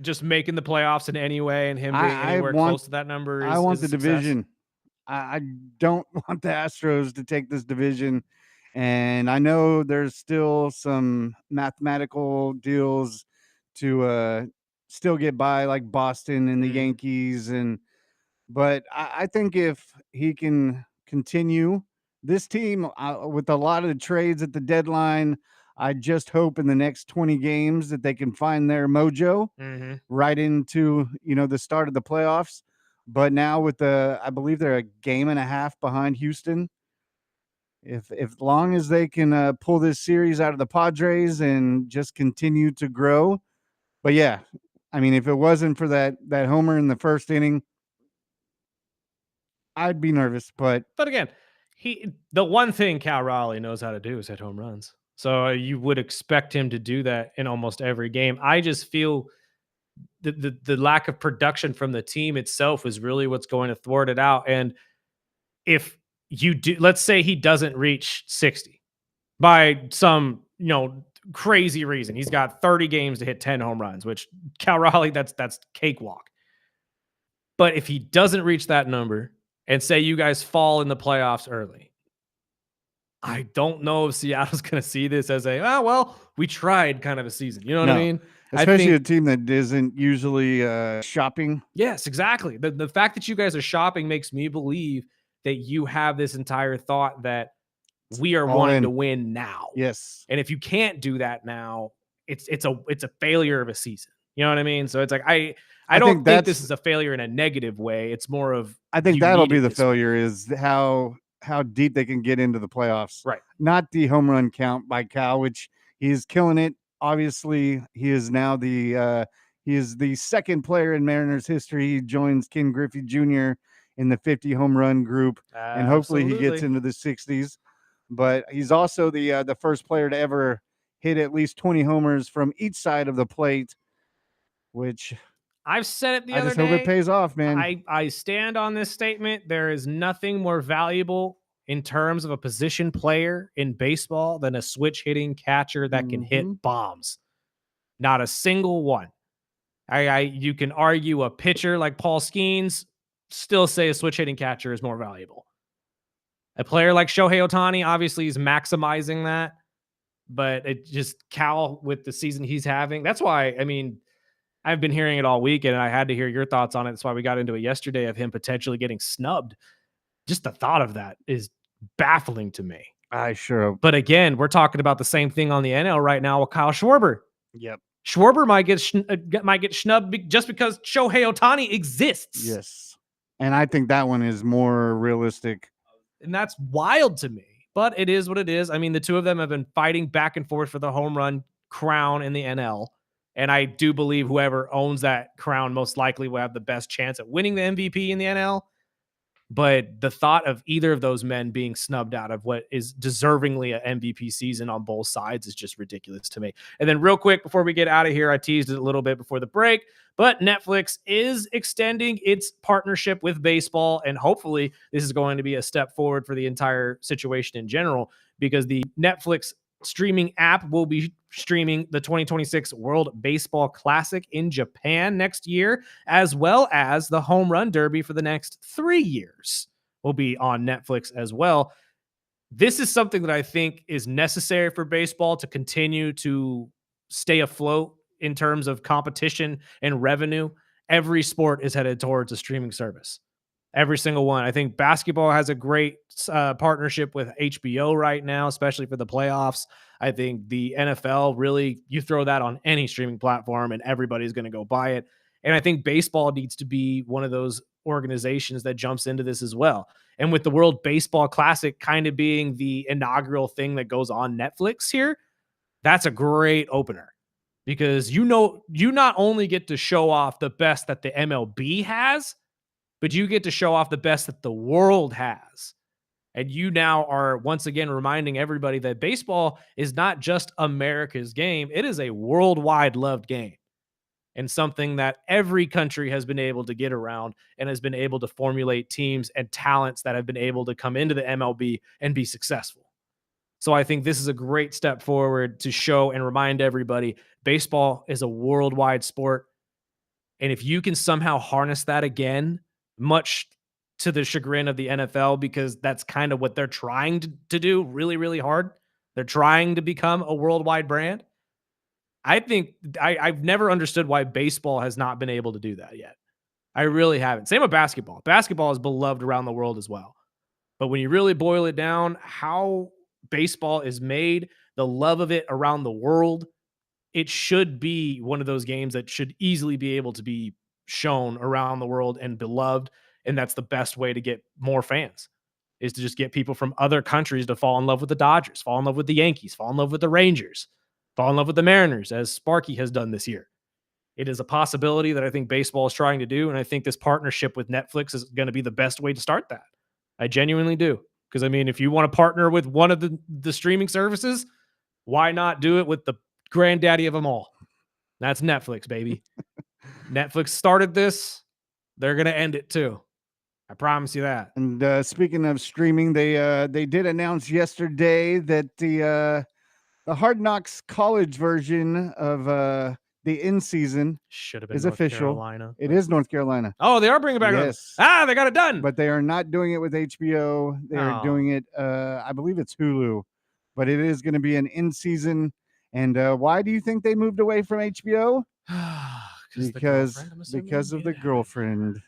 just making the playoffs in any way and him being anywhere close to that number is I want the success? division. I don't want the Astros to take this division. And I know there's still some mathematical deals to still get by, like Boston and the Yankees. But I think if he can continue this team with a lot of the trades at the deadline, I just hope in the next 20 games that they can find their mojo right into, the start of the playoffs. But now with I believe they're a game and a half behind Houston. If long as they can pull this series out of the Padres and just continue to grow. But yeah, I mean, if it wasn't for that homer in the first inning, I'd be nervous. But again, the one thing Cal Raleigh knows how to do is hit home runs. So you would expect him to do that in almost every game. I just feel the lack of production from the team itself is really what's going to thwart it out. And if you do, let's say he doesn't reach 60 by some, crazy reason. He's got 30 games to hit 10 home runs, which Cal Raleigh, that's cakewalk. But if he doesn't reach that number and say you guys fall in the playoffs early, I don't know if Seattle's going to see this as we tried kind of a season. You know what I mean? Especially a team that isn't usually shopping. Yes, exactly. The fact that you guys are shopping makes me believe that you have this entire thought that we are wanting to win now. Yes. And if you can't do that now, it's a failure of a season. You know what I mean? So it's like I don't think this is a failure in a negative way. It's more of I think that'll be the failure is how deep they can get into the playoffs. Right. Not the home run count by Cal, which he's killing it. Obviously, he is now he is the second player in Mariners history. He joins Ken Griffey Jr. in the 50 home run group, and hopefully he gets into the 60s. But he's also the first player to ever hit at least 20 homers from each side of the plate, which I've said it the other day. I just hope it pays off, man. I stand on this statement. There is nothing more valuable in terms of a position player in baseball than a switch hitting catcher that can hit bombs. Not a single one. You can argue a pitcher like Paul Skeens, still say a switch hitting catcher is more valuable. A player like Shohei Ohtani obviously is maximizing that, but it just Cal with the season he's having. That's why, I mean, I've been hearing it all week, and I had to hear your thoughts on it. That's why we got into it yesterday of him potentially getting snubbed. Just the thought of that is baffling to me. I sure hope. But again, we're talking about the same thing on the NL right now with Kyle Schwarber. Yep. Schwarber might get snubbed just because Shohei Ohtani exists. Yes. And I think that one is more realistic. And that's wild to me. But it is what it is. I mean, the two of them have been fighting back and forth for the home run crown in the NL. And I do believe whoever owns that crown most likely will have the best chance at winning the MVP in the NL. But the thought of either of those men being snubbed out of what is deservingly an MVP season on both sides is just ridiculous to me. And then real quick, before we get out of here, I teased it a little bit before the break, but Netflix is extending its partnership with baseball. And hopefully this is going to be a step forward for the entire situation in general, because the Netflix streaming app will be streaming the 2026 World Baseball Classic in Japan next year, as well as the Home Run Derby for the next 3 years will be on Netflix as well. This is something that I think is necessary for baseball to continue to stay afloat in terms of competition and revenue. Every sport is headed towards a streaming service. Every single one. I think basketball has a great partnership with HBO right now, especially for the playoffs. I think the NFL really, you throw that on any streaming platform and everybody's going to go buy it. And I think baseball needs to be one of those organizations that jumps into this as well. And with the World Baseball Classic kind of being the inaugural thing that goes on Netflix here, that's a great opener, because you not only get to show off the best that the MLB has, but you get to show off the best that the world has. And you now are once again reminding everybody that baseball is not just America's game. It is a worldwide loved game, and something that every country has been able to get around and has been able to formulate teams and talents that have been able to come into the MLB and be successful. So I think this is a great step forward to show and remind everybody baseball is a worldwide sport. And if you can somehow harness that again, much to the chagrin of the NFL, because that's kind of what they're trying to do really, really hard. They're trying to become a worldwide brand. I think I've never understood why baseball has not been able to do that yet. I really haven't. Same with basketball. Basketball is beloved around the world as well. But when you really boil it down, how baseball is made, the love of it around the world, it should be one of those games that should easily be able to be shown around the world and beloved. And that's the best way to get more fans, is to just get people from other countries to fall in love with the Dodgers, fall in love with the Yankees, fall in love with the Rangers, fall in love with the Mariners, as Sparky has done this year. It is a possibility that I think baseball is trying to do. And I think this partnership with Netflix is going to be the best way to start that. I genuinely do. Because I mean, if you want to partner with one of the streaming services, why not do it with the granddaddy of them all? That's Netflix, baby. Netflix started this. They're going to end it too. I promise you that. And speaking of streaming, they did announce yesterday that the Hard Knocks college version of the in season should have been is North official. Carolina. It is North Carolina. Oh, they are bringing it back. Yes. They got it done. But they are not doing it with HBO. They are doing it. I believe it's Hulu, but it is going to be an in season. And why do you think they moved away from HBO? Because of the girlfriend.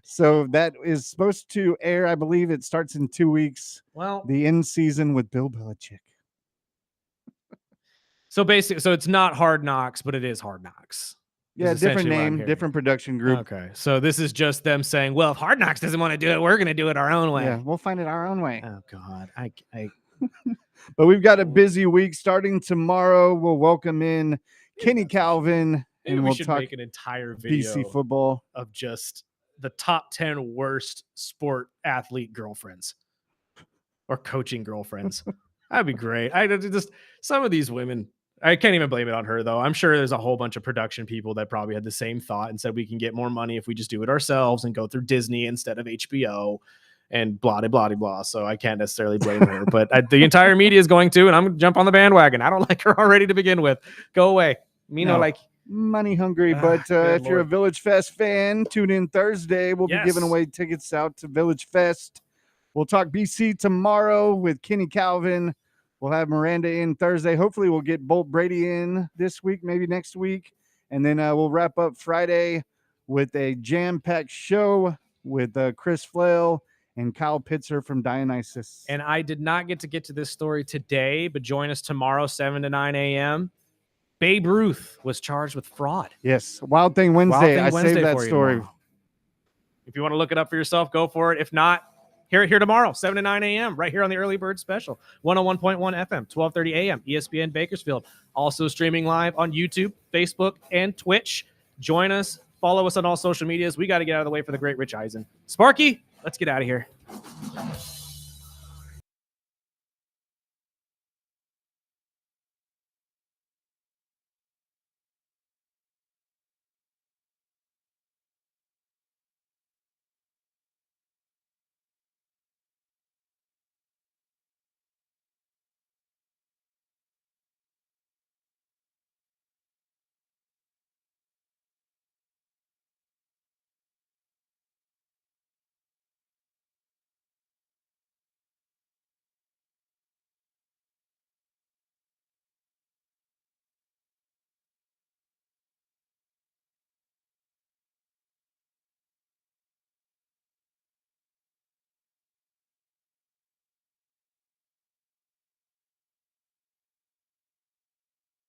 So that is supposed to air. I believe it starts in 2 weeks. Well, the in season with Bill Belichick. So basically, so it's not Hard Knocks, but it is Hard Knocks. Yeah, different name, different production group. Okay, so this is just them saying, well, if Hard Knocks doesn't want to do it, we're going to do it our own way. Yeah, we'll find it our own way. Oh, God. But we've got a busy week starting tomorrow. We'll welcome in Kenny Calvin. Maybe and we we'll should talk make an entire video BC football of just the top 10 worst sport athlete girlfriends or coaching girlfriends. That'd be great. I just, some of these women, I can't even blame it on her though. I'm sure there's a whole bunch of production people that probably had the same thought and said we can get more money if we just do it ourselves and go through Disney instead of HBO and blah, blah, blah, blah. So I can't necessarily blame her, but the entire media is going to, and I'm going to jump on the bandwagon. I don't like her already to begin with. Go away. Like money hungry, but if you're a Village Fest fan, tune in Thursday. We'll be giving away tickets out to Village Fest. We'll talk BC tomorrow with Kenny Calvin. We'll have Miranda in Thursday. Hopefully we'll get Bolt Brady in this week, maybe next week. And then we'll wrap up Friday with a jam-packed show with Chris Flail and Kyle Pitzer from Dionysus. And I did not get to this story today, but join us tomorrow, 7 to 9 a.m. Babe Ruth was charged with fraud. Yes, Wild Thing Wednesday. I saved that story. Tomorrow. If you want to look it up for yourself, go for it. If not, hear it here tomorrow, 7 to 9 a.m., right here on the Early Bird Special, 101.1 FM, 12:30 a.m., ESPN Bakersfield. Also streaming live on YouTube, Facebook, and Twitch. Join us Follow us on all social medias. We got to get out of the way for the great Rich Eisen. Sparky, let's get out of here.